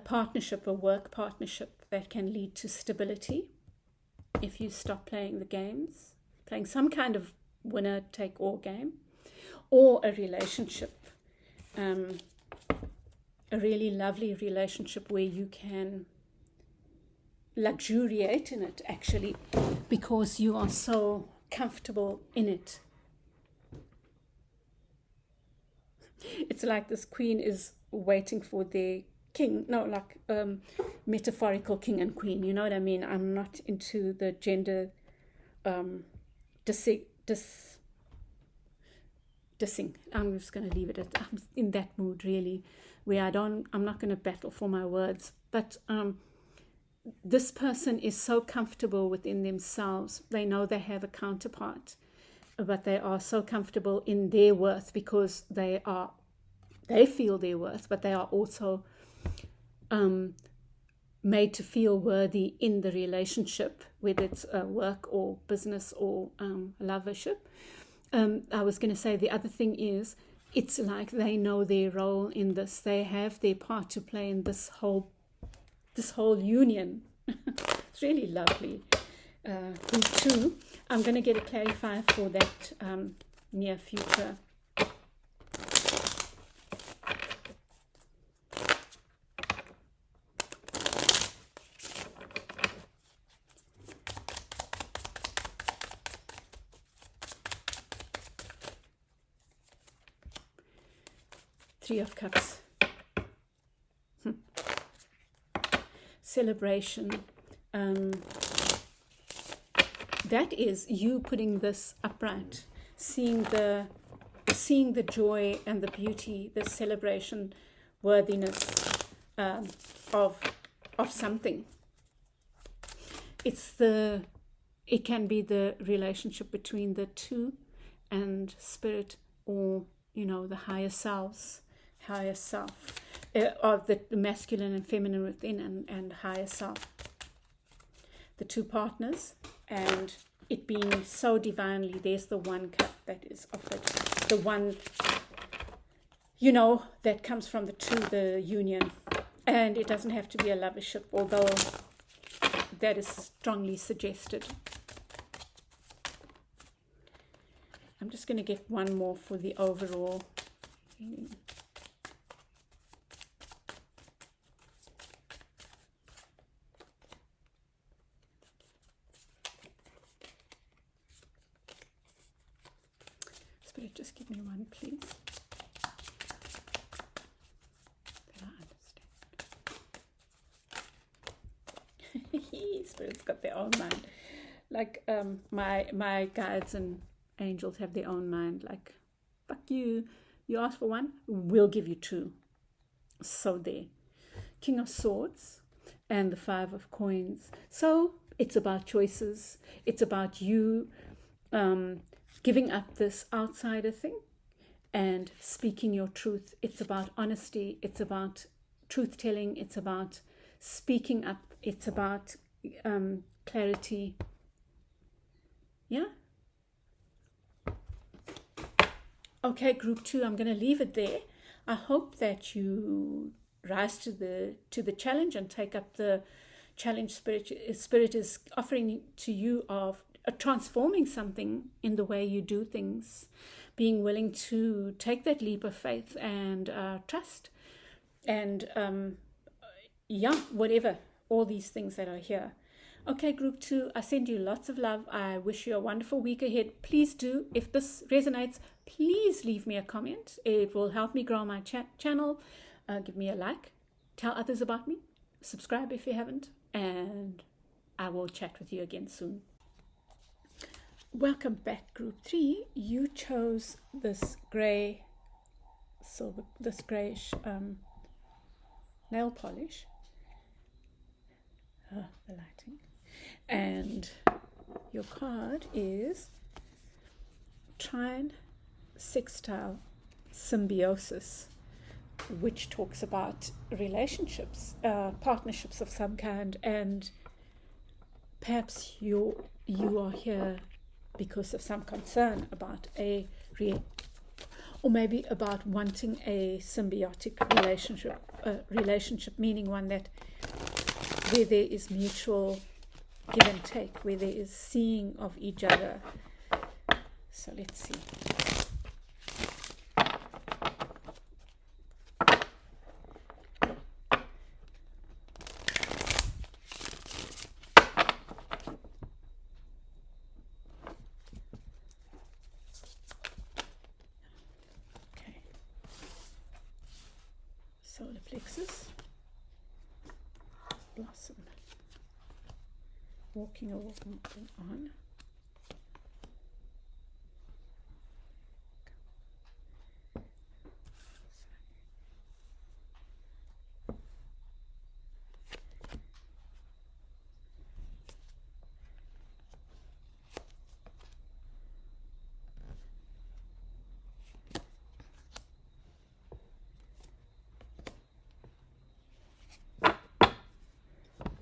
A: partnership, a work partnership that can lead to stability if you stop playing the games, playing some kind of winner-take-all game, or a relationship, a really lovely relationship where you can luxuriate in it, actually, because you are so comfortable in it. It's like this queen is waiting for their king, no, like metaphorical king and queen, you know what I mean? I'm not into the gender dissing. I'm just going to leave it at, I'm in that mood really, where I'm not going to battle for my words, but this person is so comfortable within themselves. They know they have a counterpart, but they are so comfortable in their worth because they feel their worth, but they are also made to feel worthy in the relationship, whether it's work or business or lovership. I was going to say the other thing is, it's like they know their role in this. They have their part to play in this whole union. It's really lovely. Group 2. I'm going to get a clarifier for that near future. Three of Cups. Celebration. That is you putting this upright, seeing the joy and the beauty, the celebration, worthiness of something. It can be the relationship between the two and Spirit, or the higher self, of the masculine and feminine within, and higher self, the two partners, and it being so divinely. There's the 1 cup that is offered, the one that comes from the 2, the union, and it doesn't have to be a lovership, although that is strongly suggested. I'm just going to get one more for the overall. Spirit, just give me one, please. That I understand. Spirit's got their own mind. Like my guides and angels have their own mind. Like, fuck you. You ask for 1, we'll give you 2. So there. King of Swords and the 5 of Coins. So It's about choices. It's about you giving up this outsider thing and speaking your truth. It's about honesty. It's about truth telling. It's about speaking up. It's about clarity. Yeah. Okay, group 2, I'm going to leave it there. I hope that you rise to the challenge and take up the challenge Spirit is offering to you of transforming something in the way you do things, being willing to take that leap of faith and trust, and whatever, all these things that are here. Okay, group 2, I send you lots of love. I wish you a wonderful week ahead. Please do, if this resonates, please leave me a comment. It will help me grow my channel. Give me a like. Tell others about me. Subscribe if you haven't. And I will chat with you again soon. Welcome back, group 3. You chose this grey, this greyish nail polish. Oh, the lighting. And your card is Trine Sextile Symbiosis, which talks about relationships, partnerships of some kind, and perhaps you are here because of some concern about or maybe about wanting a symbiotic relationship, meaning one that where there is mutual give and take, where there is seeing of each other. So let's see. Okay. Solar plexus, blossom. Walking on.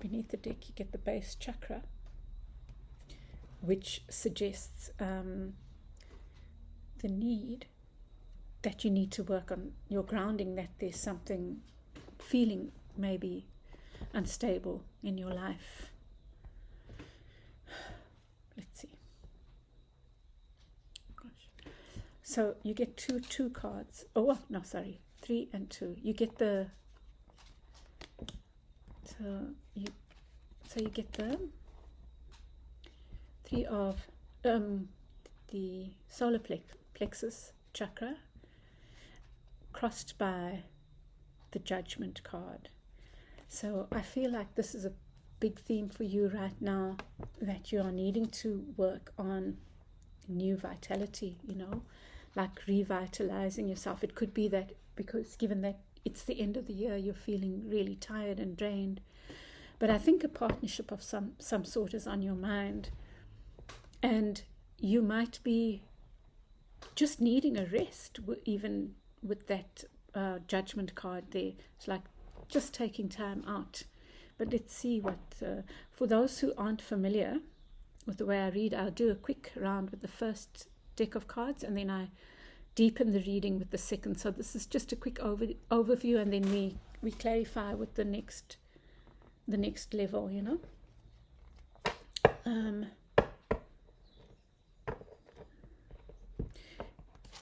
A: Beneath the deck, you get the base chakra, which suggests the need that you need to work on your grounding, that there's something feeling maybe unstable in your life. Let's see. Gosh. So you get two cards. Oh, no, sorry. 3 and 2. You get the... So you get the 3 of the solar plexus chakra crossed by the judgment card. So I feel like this is a big theme for you right now, that you are needing to work on new vitality, like revitalizing yourself. It could be that because given that it's the end of the year, you're feeling really tired and drained. But I think a partnership of some sort is on your mind. And you might be just needing a rest, even with that judgment card there. It's like just taking time out. But let's see what... for those who aren't familiar with the way I read, I'll do a quick round with the first deck of cards, and then I deepen the reading with the second. So this is just a quick overview, and then we clarify with the next level,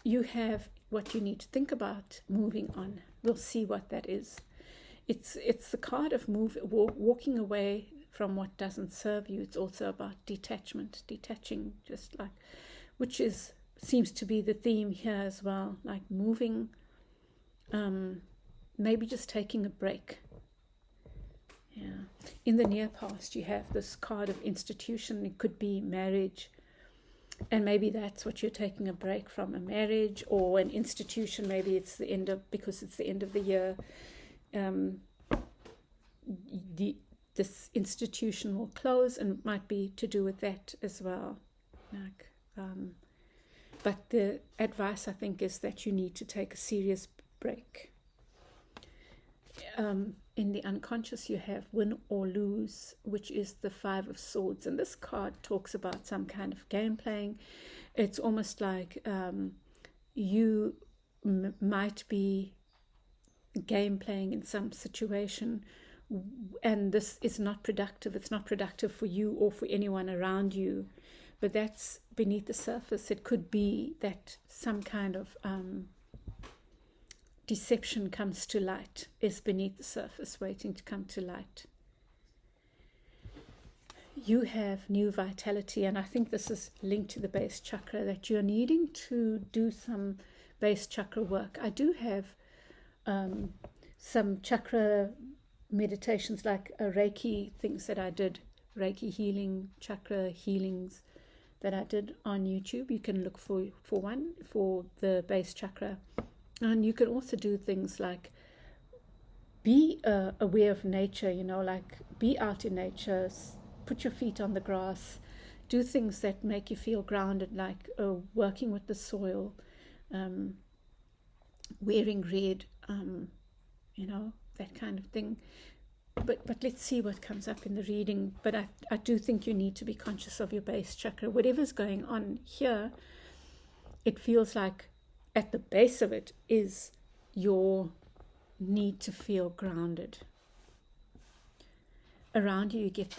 A: you have what you need to think about moving on. We'll see what that is. It's the card of walking away from what doesn't serve you. It's also about detaching, just like, which seems to be the theme here as well, like moving, maybe just taking a break. Yeah. In the near past, you have this card of institution. It could be marriage, and maybe that's what you're taking a break from, a marriage or an institution. Maybe it's because it's the end of the year. this institution will close, and it might be to do with that as well. Like, but the advice, I think, is that you need to take a serious break. In the unconscious, you have win or lose, which is the Five of Swords. And this card talks about some kind of game playing. It's almost like you might be game playing in some situation, and this is not productive. It's not productive for you or for anyone around you. But that's beneath the surface. It could be that some kind of deception comes to light, is beneath the surface, waiting to come to light. You have new vitality, and I think this is linked to the base chakra, that you're needing to do some base chakra work. I do have some chakra meditations, like Reiki things that I did, Reiki healing, chakra healings that I did on YouTube. You can look for one for the base chakra. And you can also do things like be aware of nature, like be out in nature, put your feet on the grass, do things that make you feel grounded, like working with the soil, wearing red, that kind of thing. But let's see what comes up in the reading. But I do think you need to be conscious of your base chakra. Whatever's going on here, it feels like at the base of it is your need to feel grounded. Around you, you get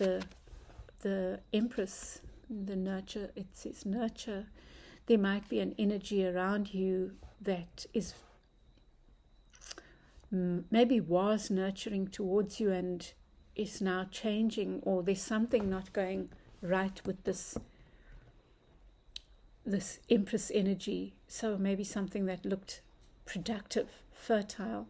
A: the Empress, the nurture. It says nurture. There might be an energy around you that is maybe was nurturing towards you and is now changing, or there's something not going right with this Empress energy. So maybe something that looked productive, fertile,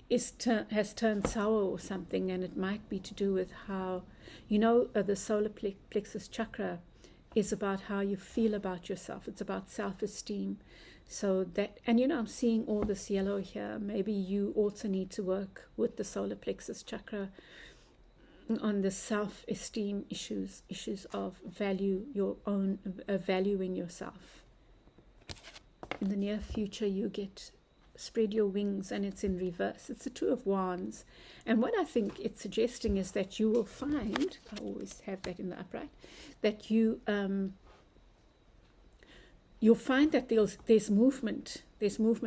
A: has turned sour or something, and it might be to do with how, the solar plexus chakra is about how you feel about yourself. It's about self-esteem. So that, and I'm seeing all this yellow here. Maybe you also need to work with the solar plexus chakra on the self-esteem issues of valuing yourself. In the near future, you get spread your wings, and it's in reverse. It's the Two of Wands. And what I think it's suggesting is that you will find, I always have that in the upright, that you'll find that there's movement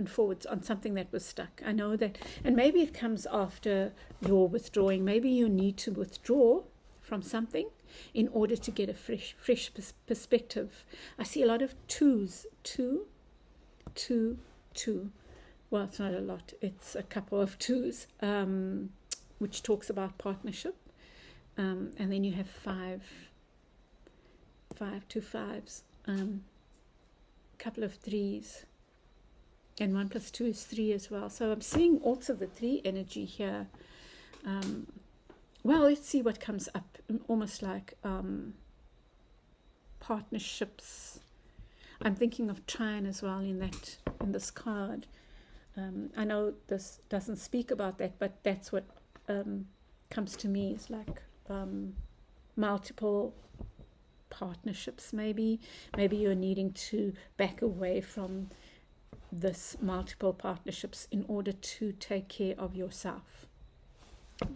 A: forwards on something that was stuck. I know that, and maybe it comes after your withdrawing. Maybe you need to withdraw from something in order to get a fresh perspective. I see a lot of twos, two. Well, it's not a lot. It's a couple of twos, which talks about partnership. And then you have two fives. Couple of threes, and 1 + 2 is 3 as well. So I'm seeing also the 3 energy here. Well, let's see what comes up. Almost like partnerships. I'm thinking of Trine as well in this card. I know this doesn't speak about that, but that's what comes to me, is like multiple partnerships. Maybe you're needing to back away from this multiple partnerships in order to take care of yourself.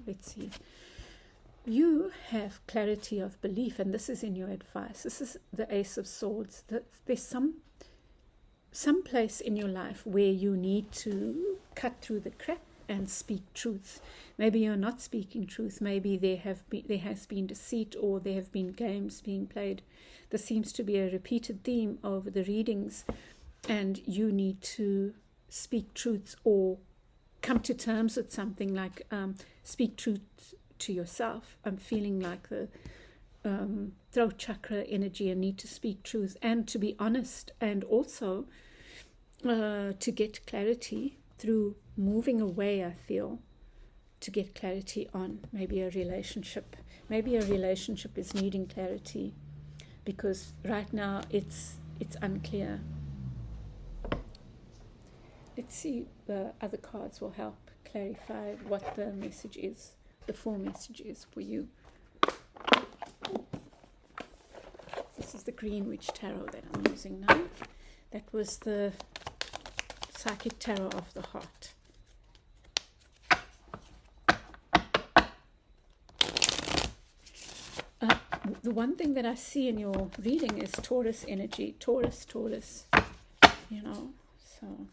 A: Let's see. You have clarity of belief, and this is in your advice. This is the Ace of Swords. There's some place in your life where you need to cut through the crap and speak truth. Maybe you're not speaking truth. Maybe there has been deceit, or there have been games being played. There seems to be a repeated theme over the readings, and you need to speak truths or come to terms with something, like speak truth to yourself. I'm feeling like the throat chakra energy, and need to speak truth and to be honest, and also to get clarity through moving away. I feel to get clarity on maybe a relationship. Maybe a relationship is needing clarity, because right now it's unclear. Let's see, the other cards will help clarify what the message is the full message is for you. This is the Greenwich Tarot that I'm using now. That was the Psychic Tarot of the Heart. The one thing that I see in your reading is Taurus energy. Taurus, you know, so...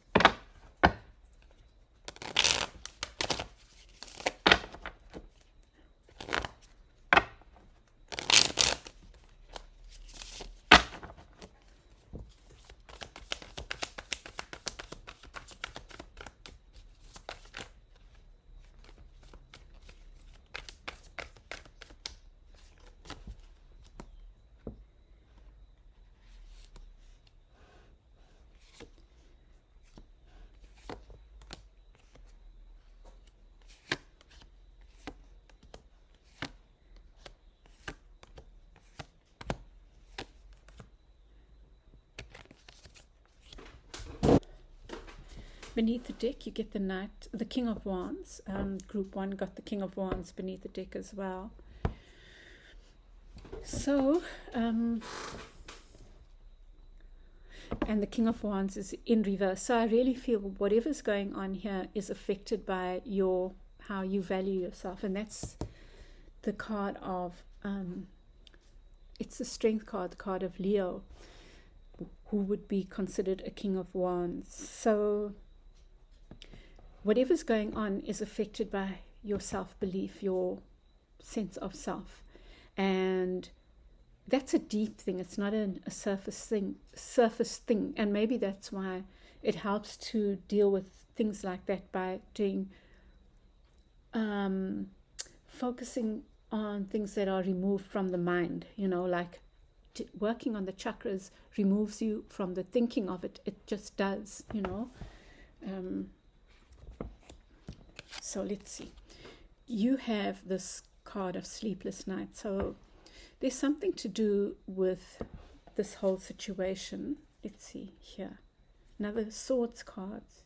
A: Beneath the deck, you get the Knight, the King of Wands. Group 1 got the King of Wands beneath the deck as well. So, and the King of Wands is in reverse. So I really feel whatever's going on here is affected by how you value yourself. And that's the card of, it's the Strength card, the card of Leo, who would be considered a King of Wands. So whatever's going on is affected by your self-belief, your sense of self. And that's a deep thing. It's not a surface thing. And maybe that's why it helps to deal with things like that by doing, focusing on things that are removed from the mind, you know, like working on the chakras removes you from the thinking of it. It just does, you know. So let's see. You have this card of Sleepless Night. So there's something to do with this whole situation. Let's see here. Another Swords cards.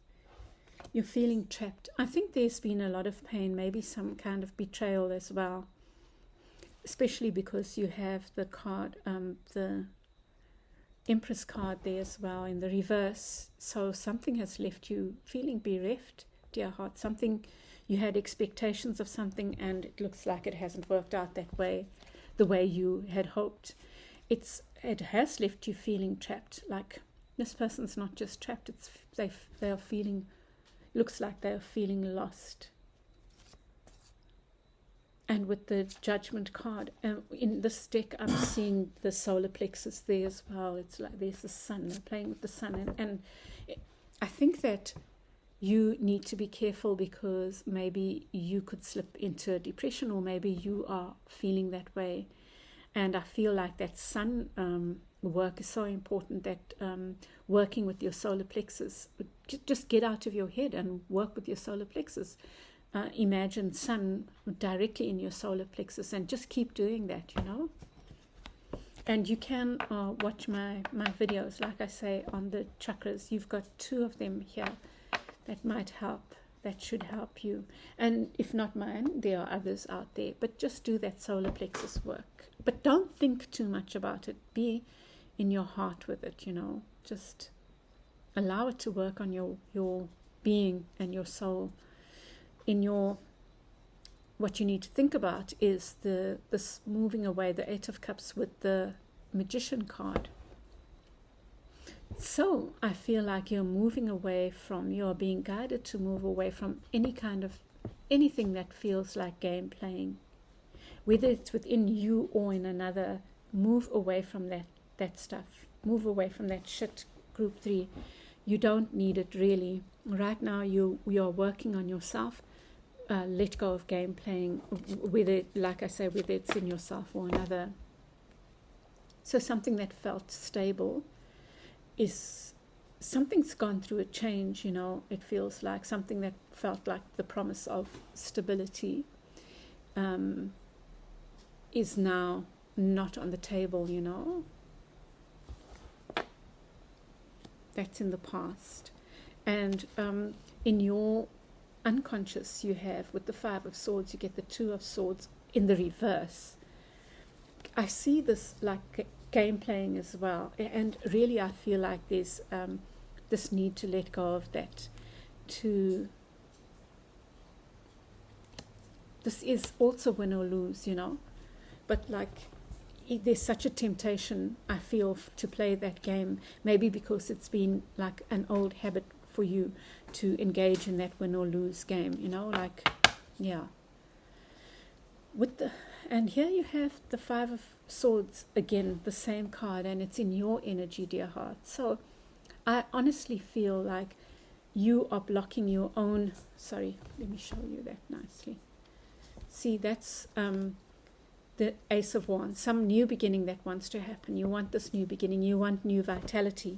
A: You're feeling trapped. I think there's been a lot of pain, maybe some kind of betrayal as well. Especially because you have the card, the Empress card there as well in the reverse. So something has left you feeling bereft, dear heart. Something, you had expectations of something and it looks like it hasn't worked out that way, the way you had hoped. It has left you feeling trapped. Like this person's not just trapped, they are feeling, looks like they are feeling lost. And with the Judgment card, in this deck, I'm seeing the solar plexus there as well. It's like there's the sun, they're playing with the sun. And I think that you need to be careful because maybe you could slip into a depression, or maybe you are feeling that way. And I feel like that sun work is so important, that working with your solar plexus, just get out of your head and work with your solar plexus. Imagine sun directly in your solar plexus and just keep doing that, you know. And you can watch my videos, like I say, on the chakras. You've got 2 of them here that might help, that should help you. And if not mine, there are others out there. But just do that solar plexus work. But don't think too much about it. Be in your heart with it, you know. Just allow it to work on your being and your soul. What you need to think about is this moving away, the 8 of Cups with the Magician card. So I feel like you're moving away from, you're being guided to move away from anything that feels like game playing. Whether it's within you or in another, move away from that stuff. Move away from that shit, group 3. You don't need it really. Right now you are working on yourself. Let go of game playing, whether, like I say, whether it's in yourself or another. So something that felt stable is, something's gone through a change, you know. It feels like something that felt like the promise of stability is now not on the table, you know. That's in the past. And in your unconscious you have with the Five of Swords, you get the Two of Swords in the reverse. I see this like game playing as well, and really I feel like there's this need to let go of that. This is also win or lose, but like there's such a temptation, I feel, to play that game, maybe because it's been like an old habit for you to engage in that win or lose game, and here you have the Five of Swords again, the same card, and it's in your energy, dear heart. So I honestly feel like you are blocking your own, sorry, let me show you that nicely. See, that's the Ace of Wands, some new beginning that wants to happen. You want this new beginning, you want new vitality.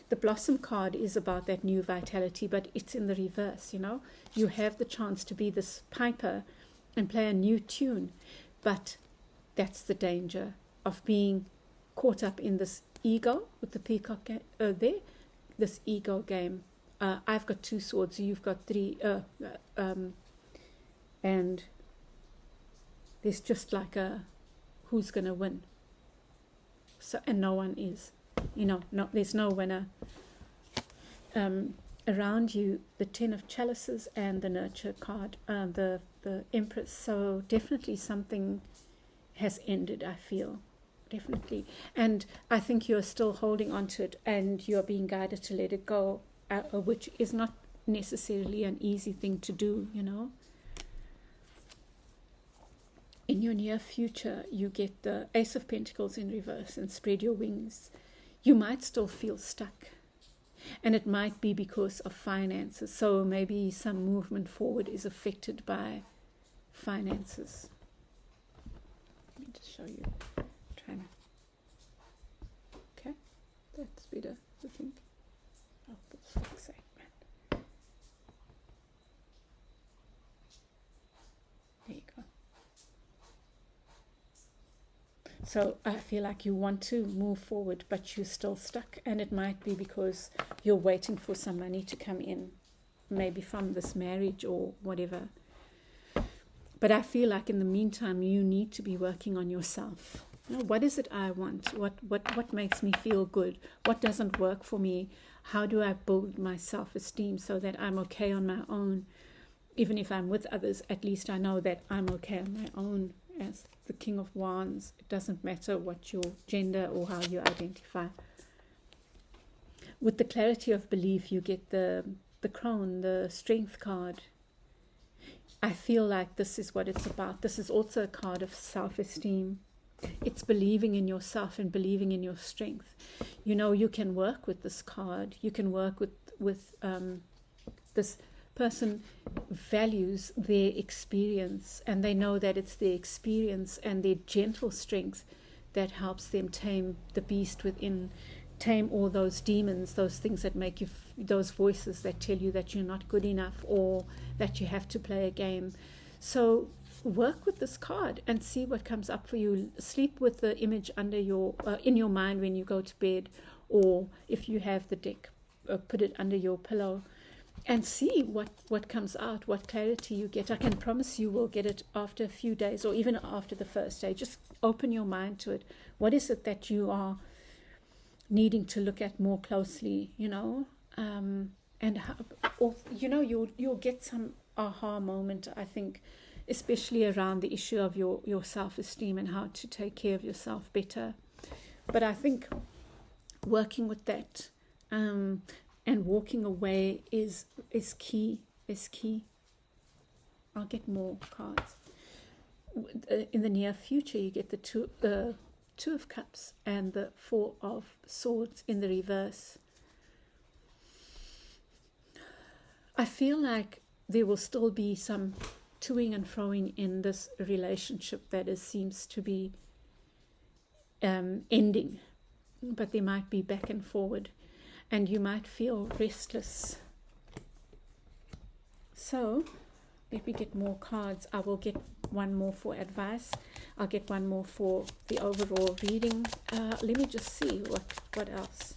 A: The Blossom card is about that new vitality, but it's in the reverse, You have the chance to be this piper and play a new tune, but that's the danger of being caught up in this ego with the peacock there, this ego game. I've got 2 swords, so you've got 3, and there's just like a who's going to win. So, and no one is, there's no winner. Around you, the 10 of Chalices and the Nurture card, the Empress. So definitely something has ended, I feel, definitely. And I think you're still holding on to it, and you're being guided to let it go, which is not necessarily an easy thing to do, In your near future, you get the Ace of Pentacles in reverse, and spread your wings. You might still feel stuck, and it might be because of finances. So maybe some movement forward is affected by finances. Let me just show you. Okay, that's better, I think. Oh, for fuck's sake, man. There you go. So I feel like you want to move forward, but you're still stuck, and it might be because you're waiting for some money to come in, maybe from this marriage or whatever. But I feel like in the meantime, you need to be working on yourself. What is it I want? What makes me feel good? What doesn't work for me? How do I build my self-esteem so that I'm okay on my own? Even if I'm with others, at least I know that I'm okay on my own. As the King of Wands, it doesn't matter what your gender or how you identify. With the clarity of belief, you get the Crone, the Strength card. I feel like this is what it's about. This is also a card of self-esteem. It's believing in yourself and believing in your strength. You can work with this card. You can work with this person values their experience, and they know that it's their experience and their gentle strength that helps them tame the beast within, tame all those demons, those things that make you, those voices that tell you that you're not good enough or that you have to play a game. So work with this card and see what comes up for you. Sleep with the image under your in your mind when you go to bed, or if you have the deck, put it under your pillow. And see what comes out, what clarity you get. I can promise you will get it after a few days or even after the first day. Just open your mind to it. What is it that you are needing to look at more closely, and how, or, you'll get some aha moment, I think, especially around the issue of your self-esteem and how to take care of yourself better. But I think working with that, and walking away is key. I'll get more cards. In the near future, you get the Two of Cups and the Four of Swords in the reverse. I feel like there will still be some toing and froing in this relationship that seems to be ending, but there might be back and forward. And you might feel restless. So, let me get more cards. I will get one more for advice. I'll get one more for the overall reading. Let me just see what else.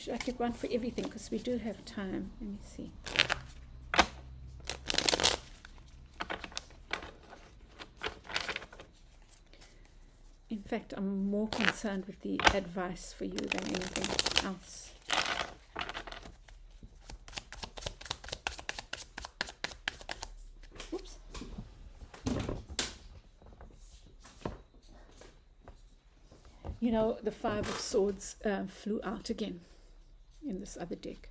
A: Should I get one for everything? Because we do have time. Let me see. In fact, I'm more concerned with the advice for you than anything else. Oops. You know, the Five of Swords flew out again in this other deck.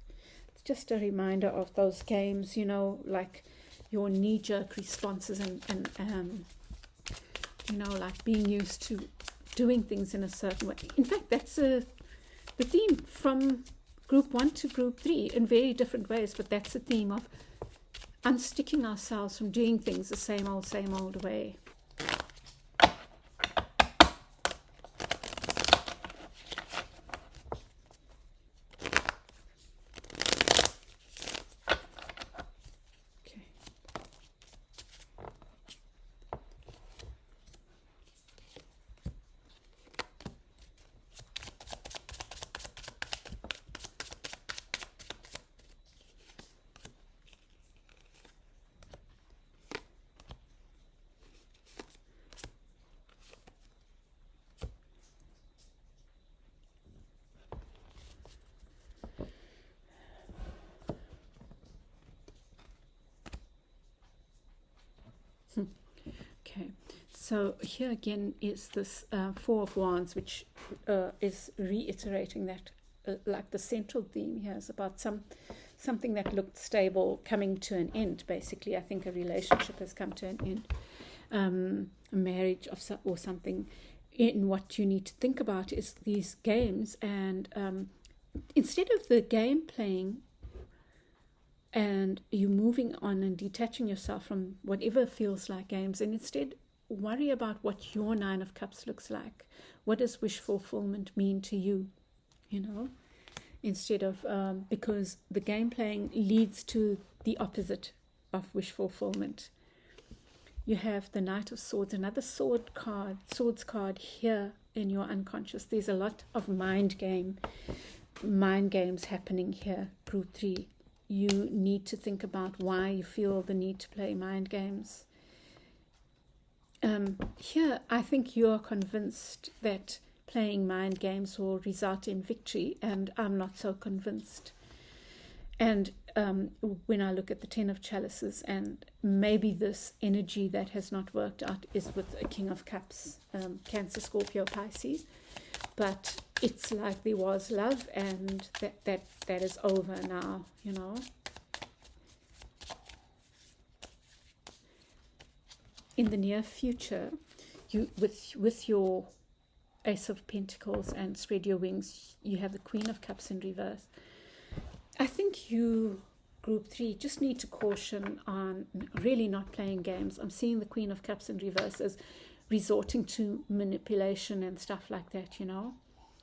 A: It's just a reminder of those games, you know, like your knee-jerk responses and you know, like being used to doing things in a certain way. In fact, that's the theme from group 1 to group 3 in very different ways, but that's the theme of unsticking ourselves from doing things the same old way. Okay, so here again is this Four of Wands, which is reiterating that, like the central theme here is about something that looked stable coming to an end. Basically, I think a relationship has come to an end, a marriage or something. In what you need to think about is these games, and instead of the game playing and you moving on and detaching yourself from whatever feels like games, and instead worry about what your Nine of Cups looks like. What does wish fulfillment mean to you? You know, instead of because the game playing leads to the opposite of wish fulfillment. You have the Knight of Swords, another swords card here in your unconscious. There's a lot of mind games happening here, group 3. You need to think about why you feel the need to play mind games. Here, I think you're convinced that playing mind games will result in victory, and I'm not so convinced. And when I look at the Ten of Chalices, and maybe this energy that has not worked out is with a King of Cups, Cancer, Scorpio, Pisces. But it's like there was love, and that is over now, you know. In the near future, you with your Ace of Pentacles and spread your wings, you have the Queen of Cups in reverse. I think you, group 3, just need to caution on really not playing games. I'm seeing the Queen of Cups in reverse as resorting to manipulation and stuff like that, you know.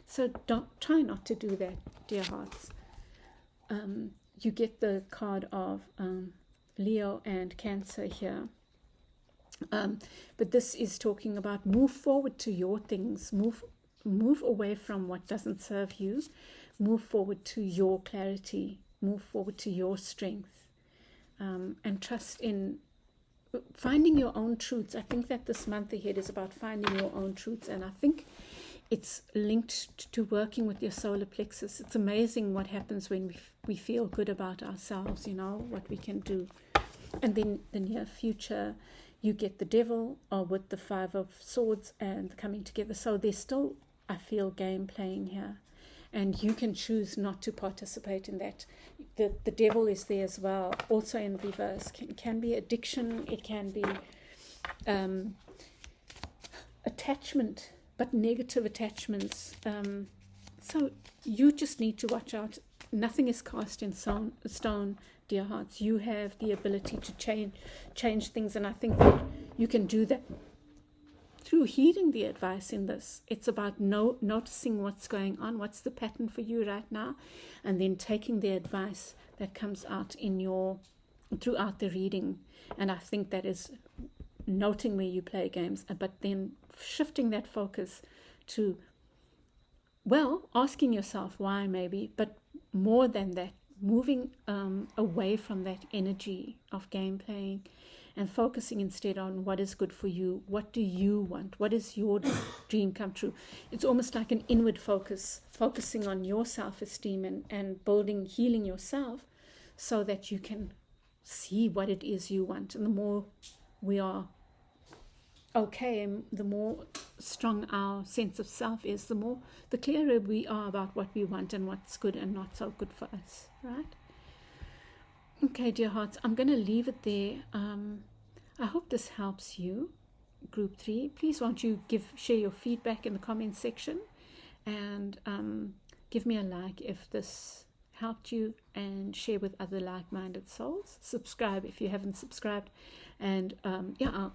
A: So try not to do that, dear hearts. You get the card of Leo and Cancer here. But this is talking about move forward to your things, move away from what doesn't serve you, move forward to your clarity, move forward to your strength, and trust in finding your own truths. I think that this month ahead is about finding your own truths, and I think it's linked to working with your solar plexus. It's amazing what happens when we feel good about ourselves, you know, what we can do. And then the near future, you get the Devil with the Five of Swords and coming together. So there's still, I feel, game playing here. And you can choose not to participate in that. The Devil is there as well, also in reverse. It can be addiction, it can be attachment, but negative attachments. So you just need to watch out. Nothing is cast in stone, dear hearts. You have the ability to change things, and I think that you can do that through heeding the advice in this. It's about noticing what's going on, what's the pattern for you right now, and then taking the advice that comes out throughout the reading. And I think that is noting where you play games, but then shifting that focus to well, asking yourself why maybe, but more than that, moving away from that energy of game playing and focusing instead on what is good for you. What do you want? What is your dream come true? It's almost like an inward focus, focusing on your self-esteem and building, healing yourself so that you can see what it is you want. And the more we are okay, and the more strong our sense of self is, the clearer we are about what we want and what's good and not so good for us, right? Okay, dear hearts, I'm going to leave it there. I hope this helps you, Group 3. Please won't you share your feedback in the comments section, and give me a like if this helped you, and share with other like-minded souls. Subscribe if you haven't subscribed, and I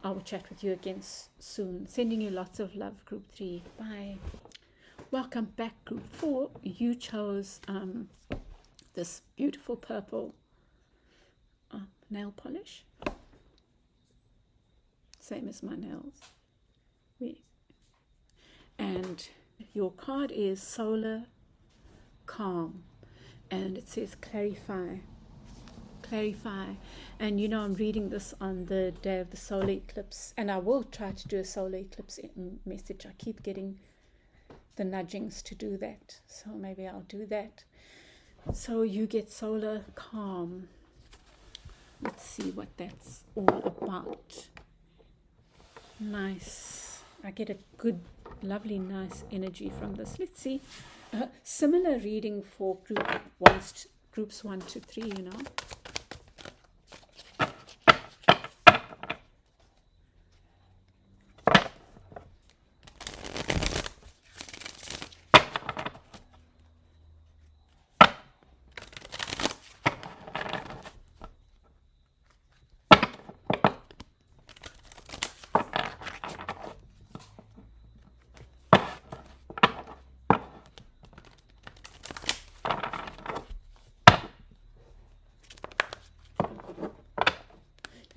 A: will chat with you again soon. Sending you lots of love, Group 3. Bye. Welcome back, Group 4. You chose this beautiful purple nail polish, same as my nails. And your card is Solar Calm, and it says clarify. And I'm reading this on the day of the solar eclipse, and I will try to do a solar eclipse message. I keep getting the nudgings to do that, so maybe I'll do that. So you get Solar Calm. Let's see what that's all about. Nice. I get a good, lovely, nice energy from this. Let's see. Similar reading for groups 1 to 3,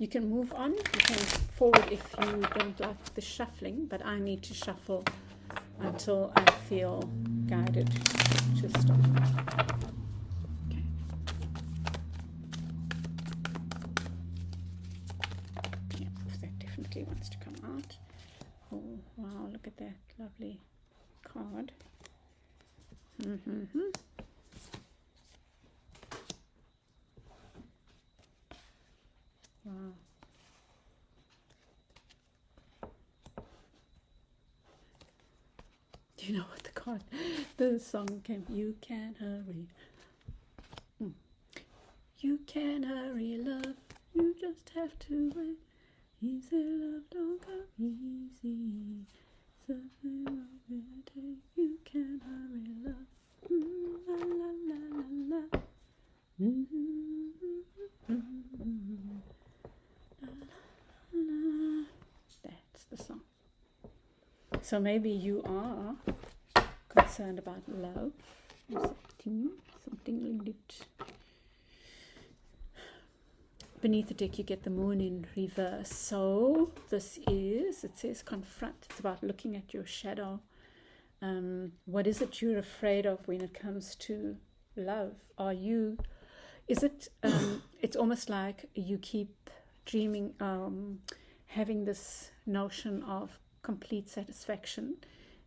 A: You can move on, you can forward if you don't like the shuffling, but I need to shuffle until I feel guided to stop. Okay. Yeah, that definitely wants to come out. Oh, wow, look at that lovely card. Wow. Do you know what the song came? You can hurry. You can hurry, love. You just have to wait. Easy love don't come easy. Something will take. You can hurry, love. La la la la la. That's the song. So maybe you are concerned about love, something like that. Beneath the deck you get the moon in reverse. So it says confront. It's about looking at your shadow. What is it you're afraid of when it comes to love? It's almost like you keep dreaming, having this notion of complete satisfaction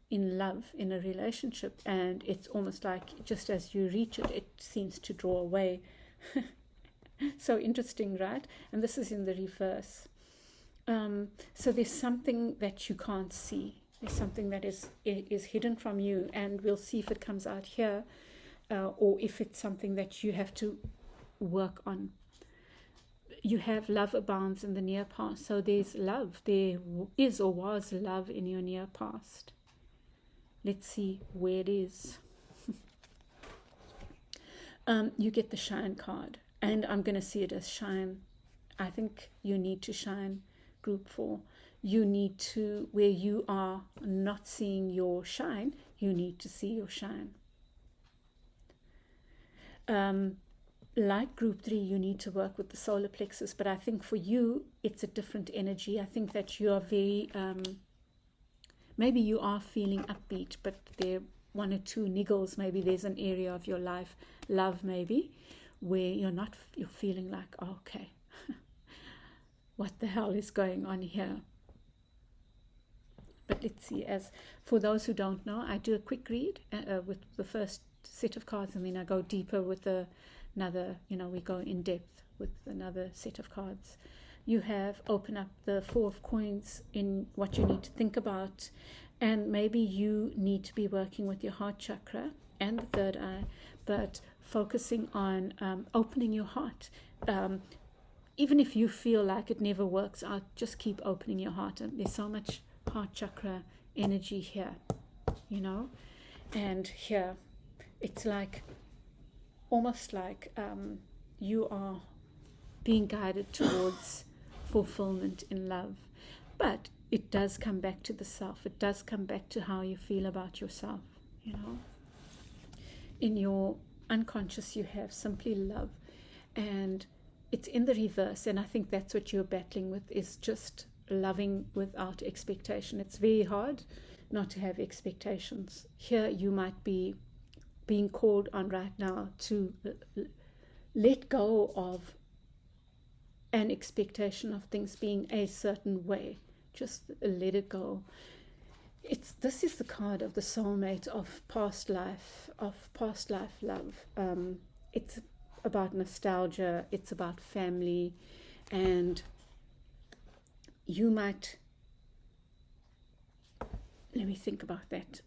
A: in love, in a relationship, and it's almost like just as you reach it, it seems to draw away. So interesting, right? And this is in the reverse. So there's something that you can't see. There's something that is hidden from you, and we'll see if it comes out here, or if it's something that you have to work on. You have love abounds in the near past. So there's love. There is or was love in your near past. Let's see where it is. You get the shine card. And I'm going to see it as shine. I think you need to shine, Group 4. You need to, where you are not seeing your shine, you need to see your shine. Like Group 3, you need to work with the solar plexus, but I think for you, it's a different energy. I think that you are very, maybe you are feeling upbeat, but there one or two niggles. Maybe there's an area of your life, love maybe, where you're feeling like, oh, okay, what the hell is going on here? But let's see. As for those who don't know, I do a quick read with the first set of cards, and then I go deeper with another, we go in depth with another set of cards. You have open up the Four of Coins in what you need to think about, and maybe you need to be working with your heart chakra and the third eye, but focusing on opening your heart. Even if you feel like it never works out, just keep opening your heart. And there's so much heart chakra energy here, and here it's like almost like you are being guided towards fulfillment in love. But it does come back to the self. It does come back to how you feel about yourself. In your unconscious you have simply love, and it's in the reverse, and I think that's what you're battling with, is just loving without expectation. It's very hard not to have expectations. Here you might be being called on right now to let go of an expectation of things being a certain way. Just let it go. This is the card of the soulmate of past life love. It's about nostalgia, it's about family, and you might, let me think about that.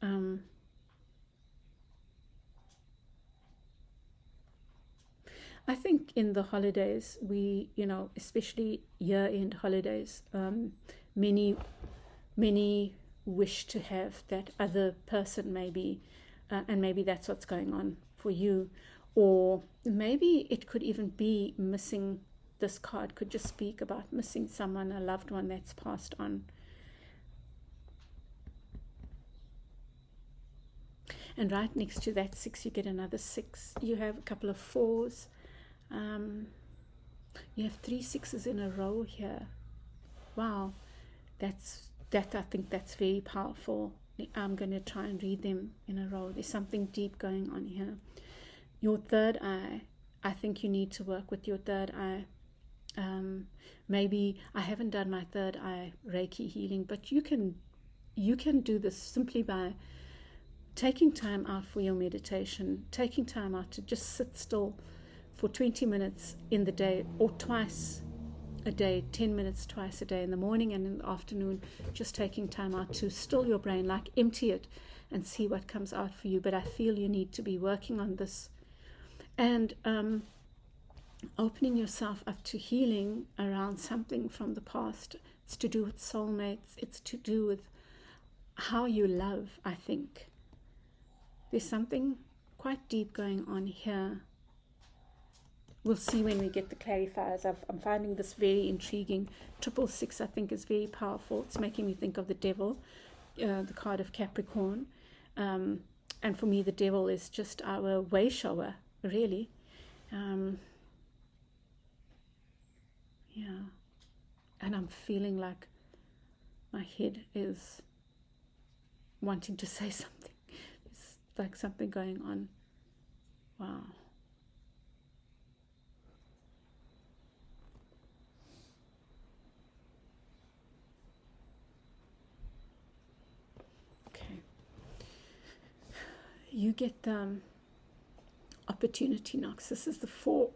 A: I think in the holidays, we, especially year-end holidays, many wish to have that other person maybe, and maybe that's what's going on for you. Or maybe it could even be missing. This card could just speak about missing someone, a loved one that's passed on. And right next to that 6, you get another 6. You have a couple of 4s. You have 3 6s in a row here. Wow, I think that's very powerful. I'm going to try and read them in a row. There's something deep going on here. Your third eye, I think you need to work with your third eye. Maybe I haven't done my third eye Reiki healing, but you can do this simply by taking time out for your meditation, taking time out to just sit still for 20 minutes in the day, or twice a day, 10 minutes twice a day, in the morning and in the afternoon, just taking time out to still your brain, like empty it and see what comes out for you. But I feel you need to be working on this, and opening yourself up to healing around something from the past. It's to do with soulmates. It's to do with how you love, I think. There's something quite deep going on here. We'll see when we get the clarifiers. I'm finding this very intriguing. 666, I think, is very powerful. It's making me think of the devil, the card of Capricorn. And for me, the devil is just our way shower, really. Yeah. And I'm feeling like my head is wanting to say something. It's like something going on. Wow. Okay. You get the opportunity knocks. This is the 4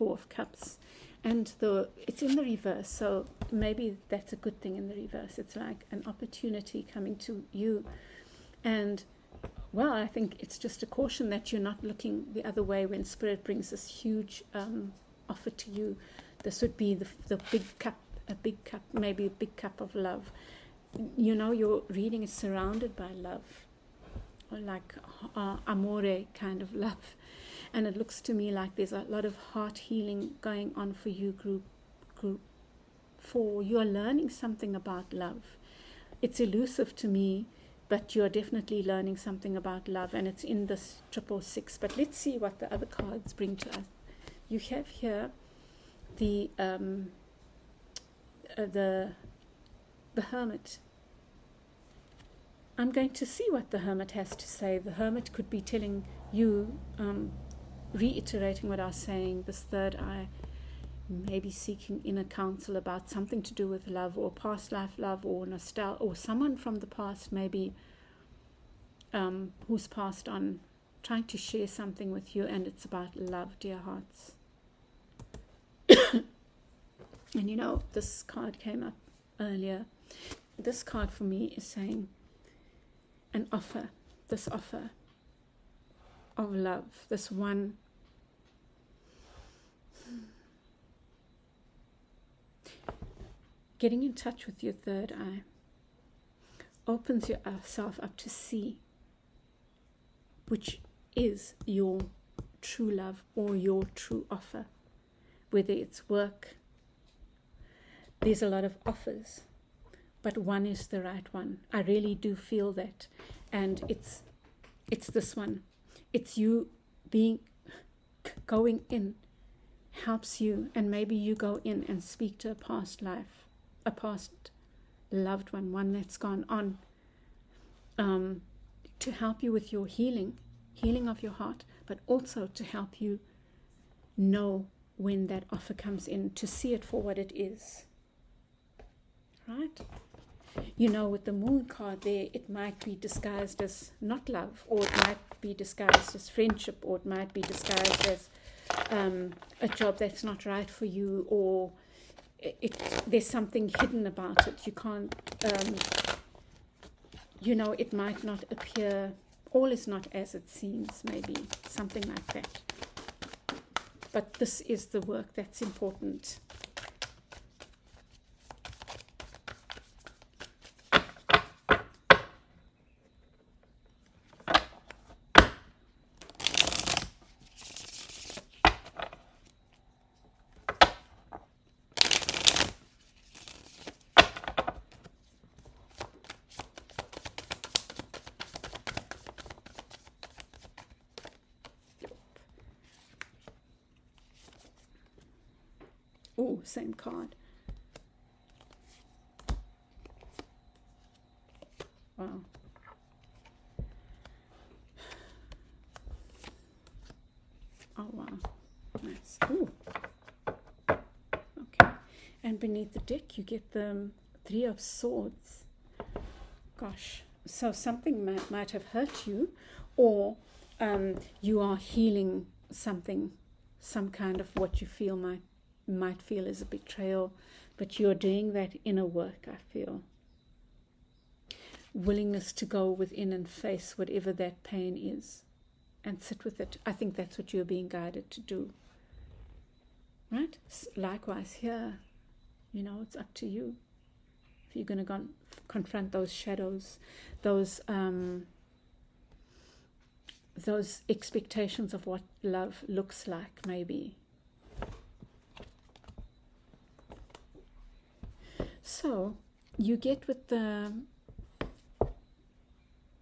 A: of Cups. And it's in the reverse, so maybe that's a good thing in the reverse. It's like an opportunity coming to you. And, well, I think it's just a caution that you're not looking the other way when Spirit brings this huge offer to you. This would be the big cup, maybe a big cup of love. Your reading is surrounded by love, or like amore kind of love. And it looks to me like there's a lot of heart healing going on for you, group 4. You're learning something about love. It's elusive to me, but you're definitely learning something about love, and it's in this 666. But let's see what the other cards bring to us. You have here the Hermit. I'm going to see what the Hermit has to say. The Hermit could be telling you, reiterating what I was saying, this third eye, maybe seeking inner counsel about something to do with love or past life love or nostalgia, or someone from the past maybe who's passed on, trying to share something with you, and it's about love, dear hearts. And you know, this card came up earlier. This card for me is saying an offer, this offer of love, this one getting in touch with your third eye opens yourself up to see which is your true love or your true offer, whether it's work. There's a lot of offers, but one is the right one. I really do feel that, and it's this one. It's you going in helps you, and maybe you go in and speak to a past life, a past loved one that's gone on, to help you with your healing of your heart, but also to help you know when that offer comes in, to see it for what it is. Right? You know, with the Moon card there, it might be disguised as not love, or it might be disguised as friendship, or it might be disguised as a job that's not right for you, or there's something hidden about it. You can't, you know, it might not appear, all is not as it seems, maybe, something like that. But this is the work that's important. Oh, same card. Wow. Oh, wow. Nice. Ooh. Okay. And beneath the deck, you get the Three of Swords. Gosh. So something might have hurt you, or you are healing something, some kind of what you feel might feel is a betrayal, but you're doing that inner work, I feel. Willingness to go within and face whatever that pain is and sit with it. I think that's what you're being guided to do. Right? Likewise here, you know, it's up to you. If you're going to confront those shadows, those expectations of what love looks like, maybe. So you get with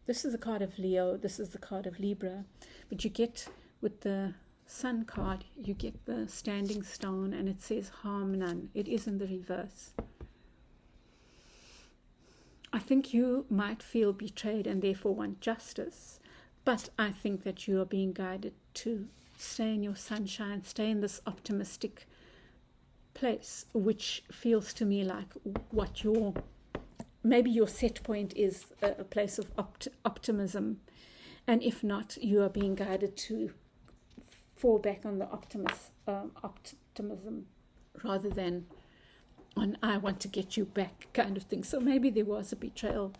A: this is the card of Leo, this is the card of Libra, but you get with the Sun card, you get the Standing Stone, and it says harm none. It is in the reverse. I think you might feel betrayed and therefore want justice, but I think that you are being guided to stay in your sunshine, stay in this optimistic place, which feels to me like what maybe your set point is a place of optimism, and if not, you are being guided to fall back on the optimism rather than on I want to get you back kind of thing. So maybe there was a betrayal,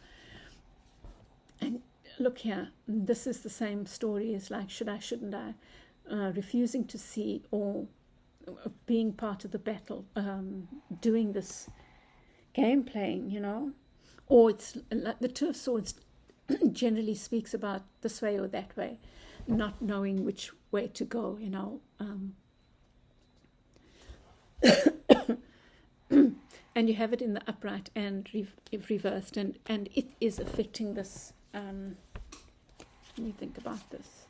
A: and look here, this is the same story as like should I, shouldn't I, refusing to see, or being part of the battle, doing this game playing, you know, or it's like the Two of Swords generally speaks about this way or that way, not knowing which way to go, you know. And you have it in the upright and reversed, and it is affecting this. Let me think about this.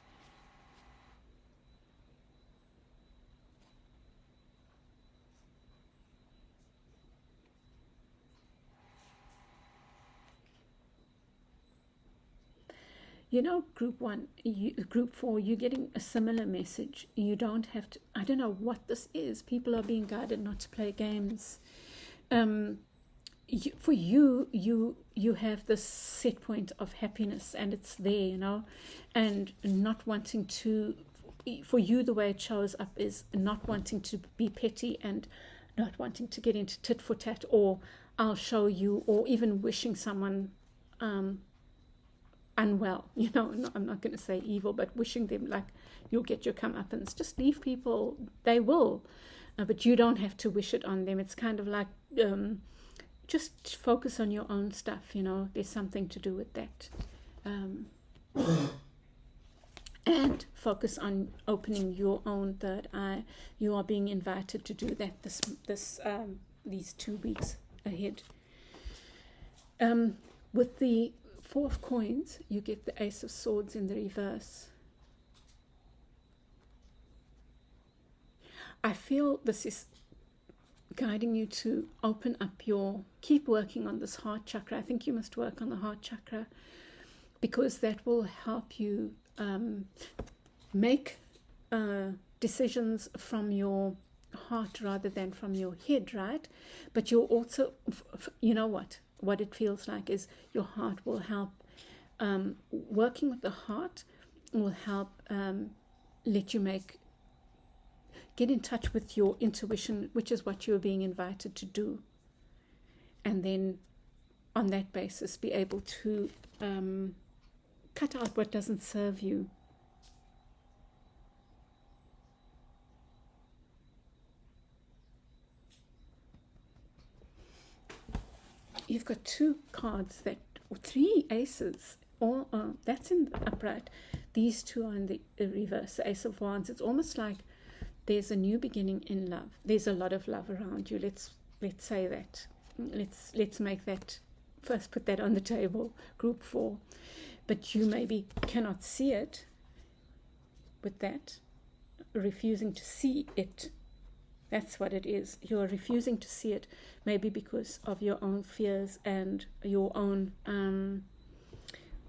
A: Group one, group four, you're getting a similar message. You don't have to, I don't know what this is. People are being guided not to play games. For you have this set point of happiness, and it's there, and not wanting to, for you, the way it shows up is not wanting to be petty and not wanting to get into tit for tat, or I'll show you, or even wishing someone unwell, I'm not going to say evil, but wishing them like you'll get your comeuppance. Just leave people, they will, but you don't have to wish it on them. It's kind of like just focus on your own stuff, there's something to do with that. And focus on opening your own third eye. You are being invited to do that these 2 weeks ahead. With the Four of Coins, you get the Ace of Swords in the reverse. I feel this is guiding you to open up keep working on this heart chakra. I think you must work on the heart chakra, because that will help you make decisions from your heart rather than from your head, right? But you'll also, what it feels like is your heart will help, working with the heart will help let you get in touch with your intuition, which is what you're being invited to do. And then on that basis, be able to cut out what doesn't serve you. You've got 2 cards or 3 aces, that's in the upright. These 2 are in the reverse, the Ace of Wands. It's almost like there's a new beginning in love. There's a lot of love around you. Let's say that. Let's make that, first put that on the table, group 4. But you maybe cannot see it with that, refusing to see it. That's what it is. You're refusing to see it, maybe because of your own fears and your own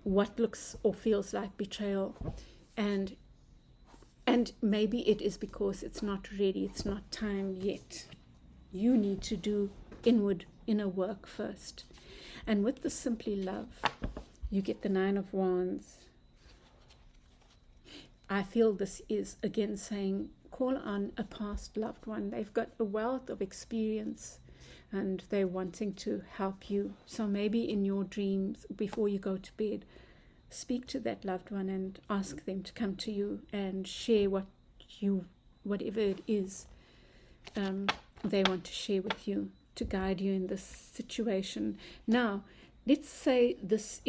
A: what looks or feels like betrayal. And maybe it is because it's not ready, it's not time yet. You need to do inner work first. And with the Simply Love, you get the 9 of Wands. I feel this is again saying, call on a past loved one. They've got a wealth of experience and they're wanting to help you. So maybe in your dreams, before you go to bed, speak to that loved one and ask them to come to you and share whatever it is they want to share with you to guide you in this situation. Now, let's say there's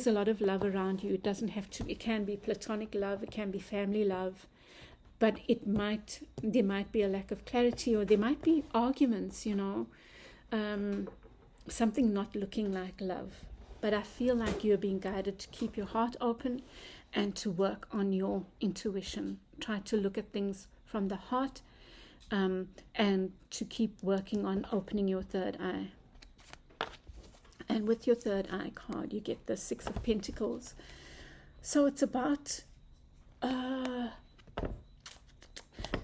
A: a lot of love around you. It doesn't have to, it can be platonic love, it can be family love, but there might be a lack of clarity, or there might be arguments, something not looking like love. But I feel like you're being guided to keep your heart open and to work on your intuition. Try to look at things from the heart, and to keep working on opening your third eye. And with your third eye card, you get the 6 of Pentacles. So it's about,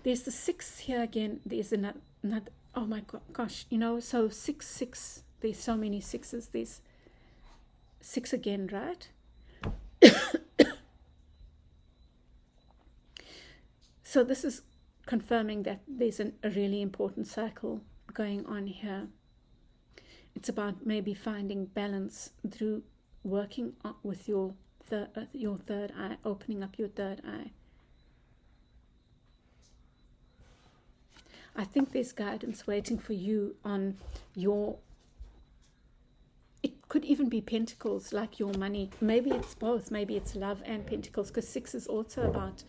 A: there's the 6 here again. There's another, oh my gosh, so 6, 6, there's so many 6s. There's 6 again, right? So this is confirming that there's a really important cycle going on here. It's about maybe finding balance through working with your third eye, opening up your third eye. I think there's guidance waiting for you on it could even be Pentacles, like your money. Maybe it's both. Maybe it's love and Pentacles, because 6 is also about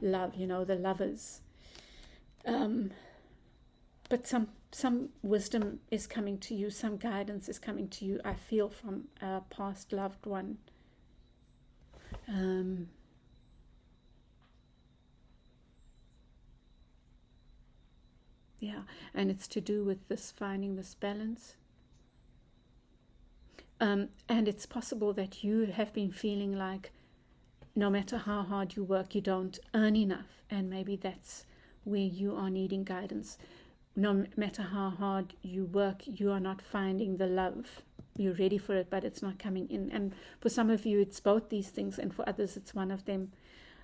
A: love, the lovers. But some wisdom is coming to you, some guidance is coming to you, I feel, from a past loved one. Yeah, and it's to do with this, finding this balance. And it's possible that you have been feeling like no matter how hard you work, you don't earn enough. And maybe that's where you are needing guidance. No matter how hard you work, you are not finding the love. You're ready for it, but it's not coming in. And for some of you, it's both these things. And for others, it's one of them,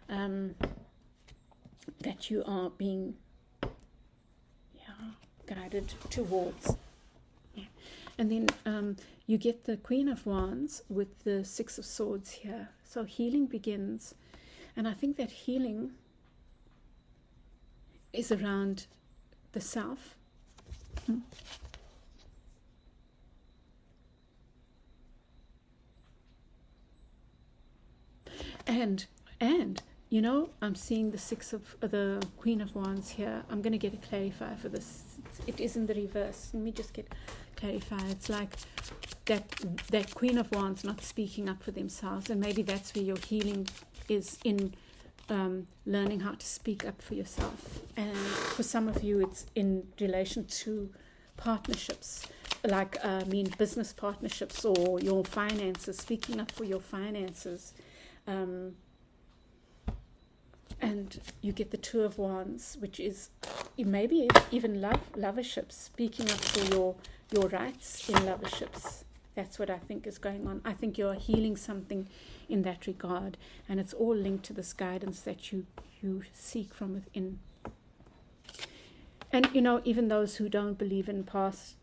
A: that you are being guided towards. Yeah. And then you get the Queen of Wands with the Six of Swords here. So healing begins. And I think that healing is around the self. And you know, I'm seeing the Queen of Wands here. I'm going to get a clarifier for this. It is in the reverse. Let me just get clarify. It's like that Queen of Wands not speaking up for themselves, and maybe that's where your healing is, in learning how to speak up for yourself. And for some of you, it's in relation to partnerships, like business partnerships, or your finances, speaking up for your finances. And you get the Two of Wands, which is maybe even loverships, speaking up for your rights in loverships. That's what I think is going on. I think you're healing something in that regard, and it's all linked to this guidance that you seek from within. And you know, even those who don't believe in past,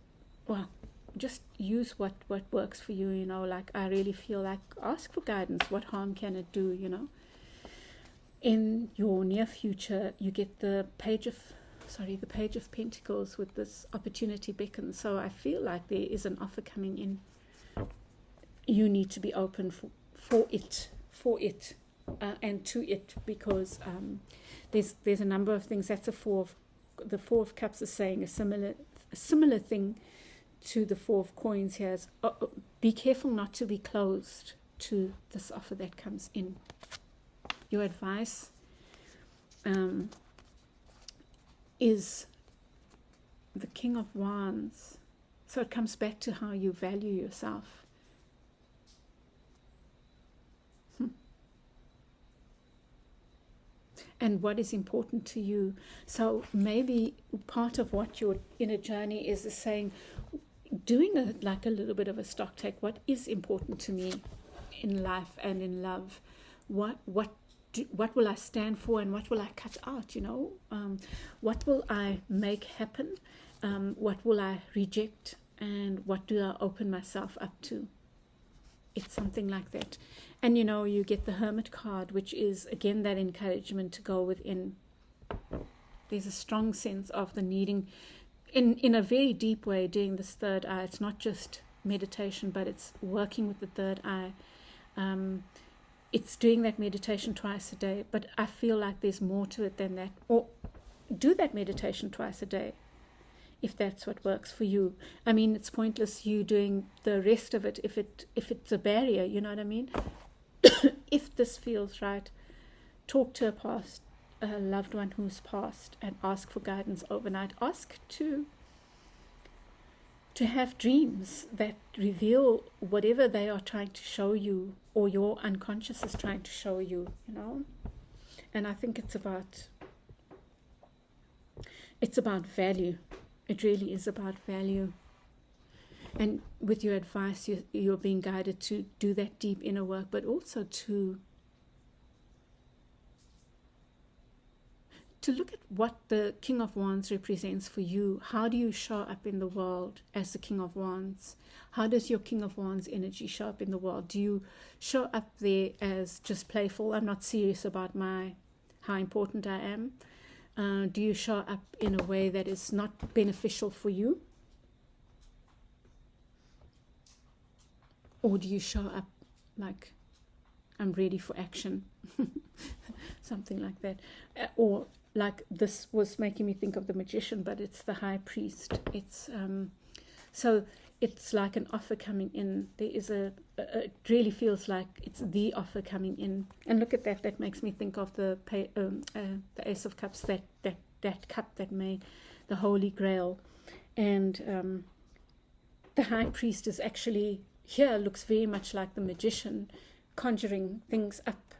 A: well, just use what works for you. You know, like, I really feel like, ask for guidance. What harm can it do? You know. In your near future, you get the Page of Pentacles with this opportunity beckons. So I feel like there is an offer coming in. You need to be open for it, and to it, because there's a number of things. That's the Four of Cups is saying a similar thing to the Four of Coins here. Is, be careful not to be closed to this offer that comes in. Your advice is the King of Wands. So it comes back to how you value yourself. And what is important to you. So maybe part of what your inner journey is saying, doing a little bit of a stock take. What is important to me in life and in love? What will I stand for, and what will I cut out? You know, what will I make happen? What will I reject, and what do I open myself up to? It's something like that. And you know, you get the Hermit card, which is again that encouragement to go within. There's a strong sense of the needing, in a very deep way, doing this third eye. It's not just meditation, but it's working with the third eye. It's doing that meditation twice a day, but I feel like there's more to it than that. Or do that meditation twice a day, if that's what works for you. I mean, it's pointless you doing the rest of it if it's a barrier, you know what I mean? If this feels right, talk to a loved one who's passed, and ask for guidance overnight. Ask to have dreams that reveal whatever they are trying to show you, or your unconscious is trying to show you, you know. And I think it's about value. It really is about value. And with your advice, you're being guided to do that deep inner work, but also to look at what the King of Wands represents for you. How do you show up in the world as the King of Wands? How does your King of Wands energy show up in the world? Do you show up there as just playful? I'm not serious about how important I am. Do you show up in a way that is not beneficial for you? Or do you show up like, I'm ready for action? Something like that. Or like, this was making me think of the Magician, but it's the High Priest. It's so it's like an offer coming in. There is it really feels like it's the offer coming in. And look at that. That makes me think of the Ace of Cups, that cup that made the Holy Grail. And the High Priest is actually, here looks very much like the magician conjuring things up.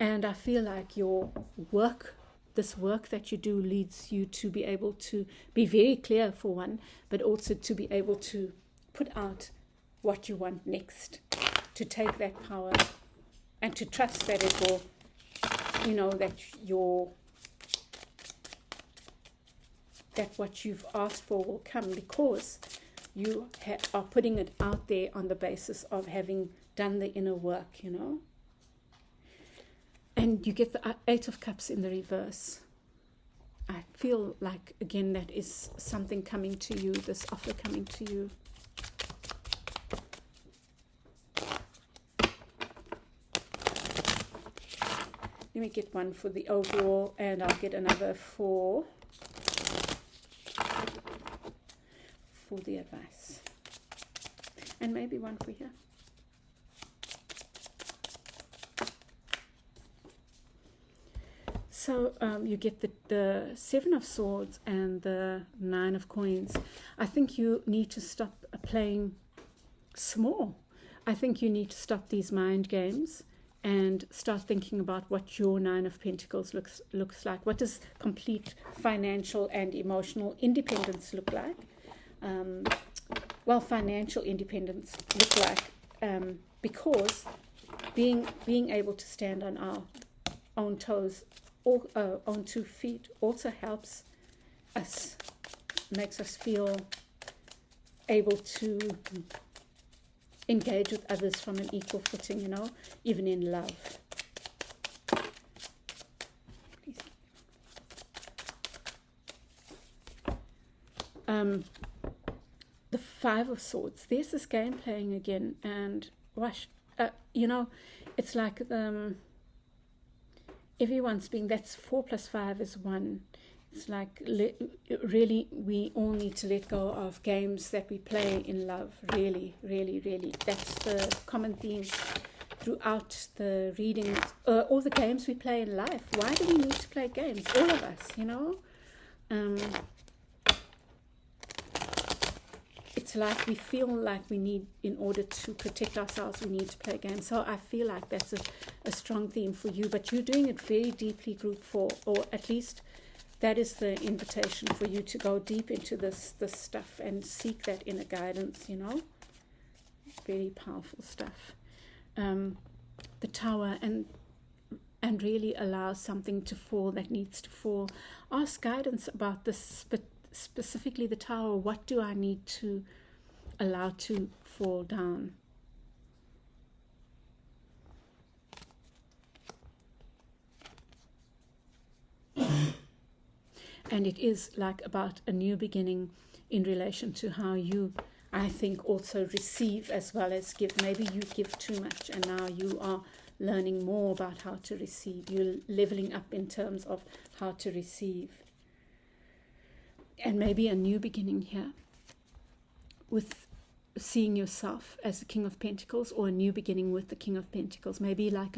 A: And I feel like your work, this work that you do, leads you to be able to be very clear, for one, but also to be able to put out what you want next, to take that power and to trust that it will, that what you've asked for will come, because you are putting it out there on the basis of having done the inner work, And you get the Eight of Cups in the reverse. I feel like, again, that is something coming to you, this offer coming to you. Let me get one for the overall, and I'll get another for the advice. And maybe one for here. So you get the Seven of Swords and the Nine of Coins. I think you need to stop playing small. I think you need to stop these mind games and start thinking about what your Nine of Pentacles looks like. What does complete financial and emotional independence look like? Well, financial independence look like, because being able to stand on our own toes, or on 2 feet, also helps us, makes us feel able to engage with others from an equal footing, even in love. The Five of Swords. There's this game playing again, and it's like everyone's being, that's 4 plus 5 is 1. It's like really we all need to let go of games that we play in love. Really, really, really. That's the common theme throughout the readings. All the games we play in life. Why do we need to play games? All of us, It's like we feel like we need, in order to protect ourselves, we need to play games. So I feel like that's a strong theme for you, but you're doing it very deeply, group 4, or at least that is the invitation for you to go deep into this stuff and seek that inner guidance, Very powerful stuff. The Tower, and really allow something to fall that needs to fall. Ask guidance about this, but specifically the Tower. What do I need to allow to fall down? And it is like about a new beginning in relation to how you, I think, also receive as well as give. Maybe you give too much, and now you are learning more about how to receive. You're leveling up in terms of how to receive. And maybe a new beginning here with seeing yourself as the King of Pentacles, or a new beginning with the King of Pentacles. Maybe like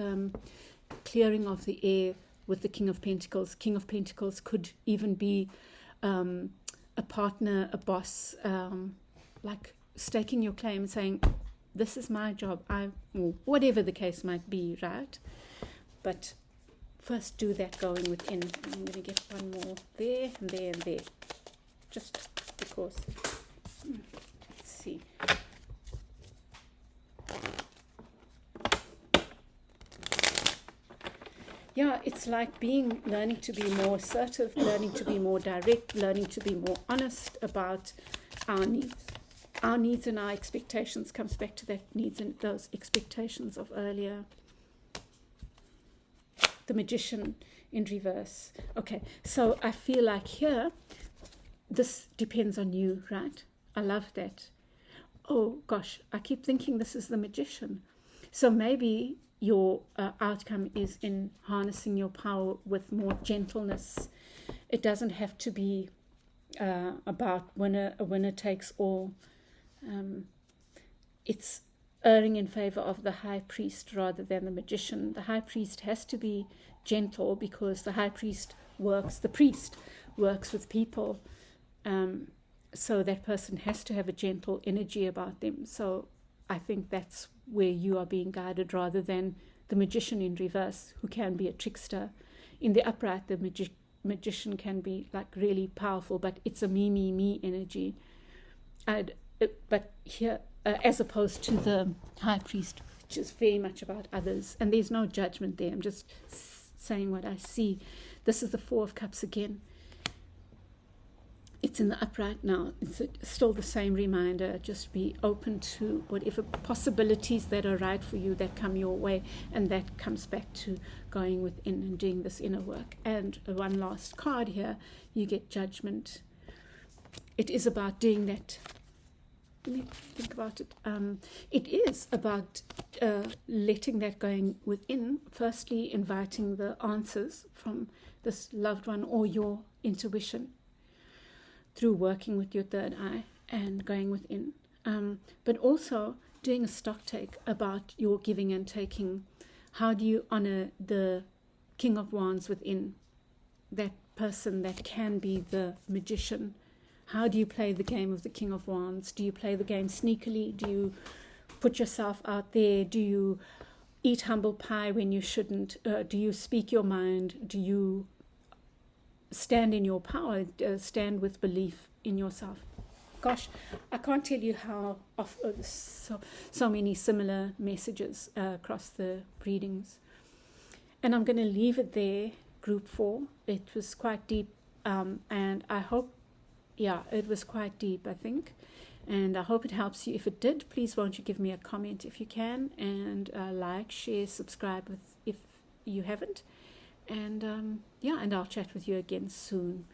A: clearing of the air with the King of Pentacles. King of Pentacles could even be a partner, a boss, like staking your claim and saying, this is my job, whatever the case might be, right? But first do that going within. I'm going to get one more there and there and there, just because. Let's see. Yeah, it's like learning to be more assertive, learning to be more direct, learning to be more honest about our needs. Our needs and our expectations comes back to that needs and those expectations of earlier. The Magician in reverse. Okay, so I feel like here, this depends on you, right? I love that. Oh gosh, I keep thinking this is the Magician. So maybe your outcome is in harnessing your power with more gentleness. It doesn't have to be about a winner takes all. It's erring in favor of the High Priest rather than the Magician. The High Priest has to be gentle because the High Priest the priest works with people. So that person has to have a gentle energy about them. So I think that's where you are being guided, rather than the magician in reverse, who can be a trickster. In the upright, the magician can be like really powerful, but it's a me energy. But here, as opposed to the high priest, which is very much about others, and there's no judgment there. I'm just saying what I see. This is the Four of Cups again. It's in the upright now. It's still the same reminder. Just be open to whatever possibilities that are right for you that come your way. And that comes back to going within and doing this inner work. And one last card here, you get Judgment. It is about doing that. Let me think about it. It is about letting that going within. Firstly, inviting the answers from this loved one or your intuition, through working with your third eye and going within. But also doing a stock take about your giving and taking. How do you honor the King of Wands within, that person that can be the magician? How do you play the game of the King of Wands? Do you play the game sneakily? Do you put yourself out there? Do you eat humble pie when you shouldn't? Do you speak your mind? Do you stand in your power, stand with belief in yourself? Gosh, I can't tell you how so many similar messages across the readings. And I'm going to leave it there, group 4. It was quite deep, and I hope, it was quite deep, I think. And I hope it helps you. If it did, please won't you give me a comment if you can, and like, share, subscribe if you haven't. And and I'll chat with you again soon.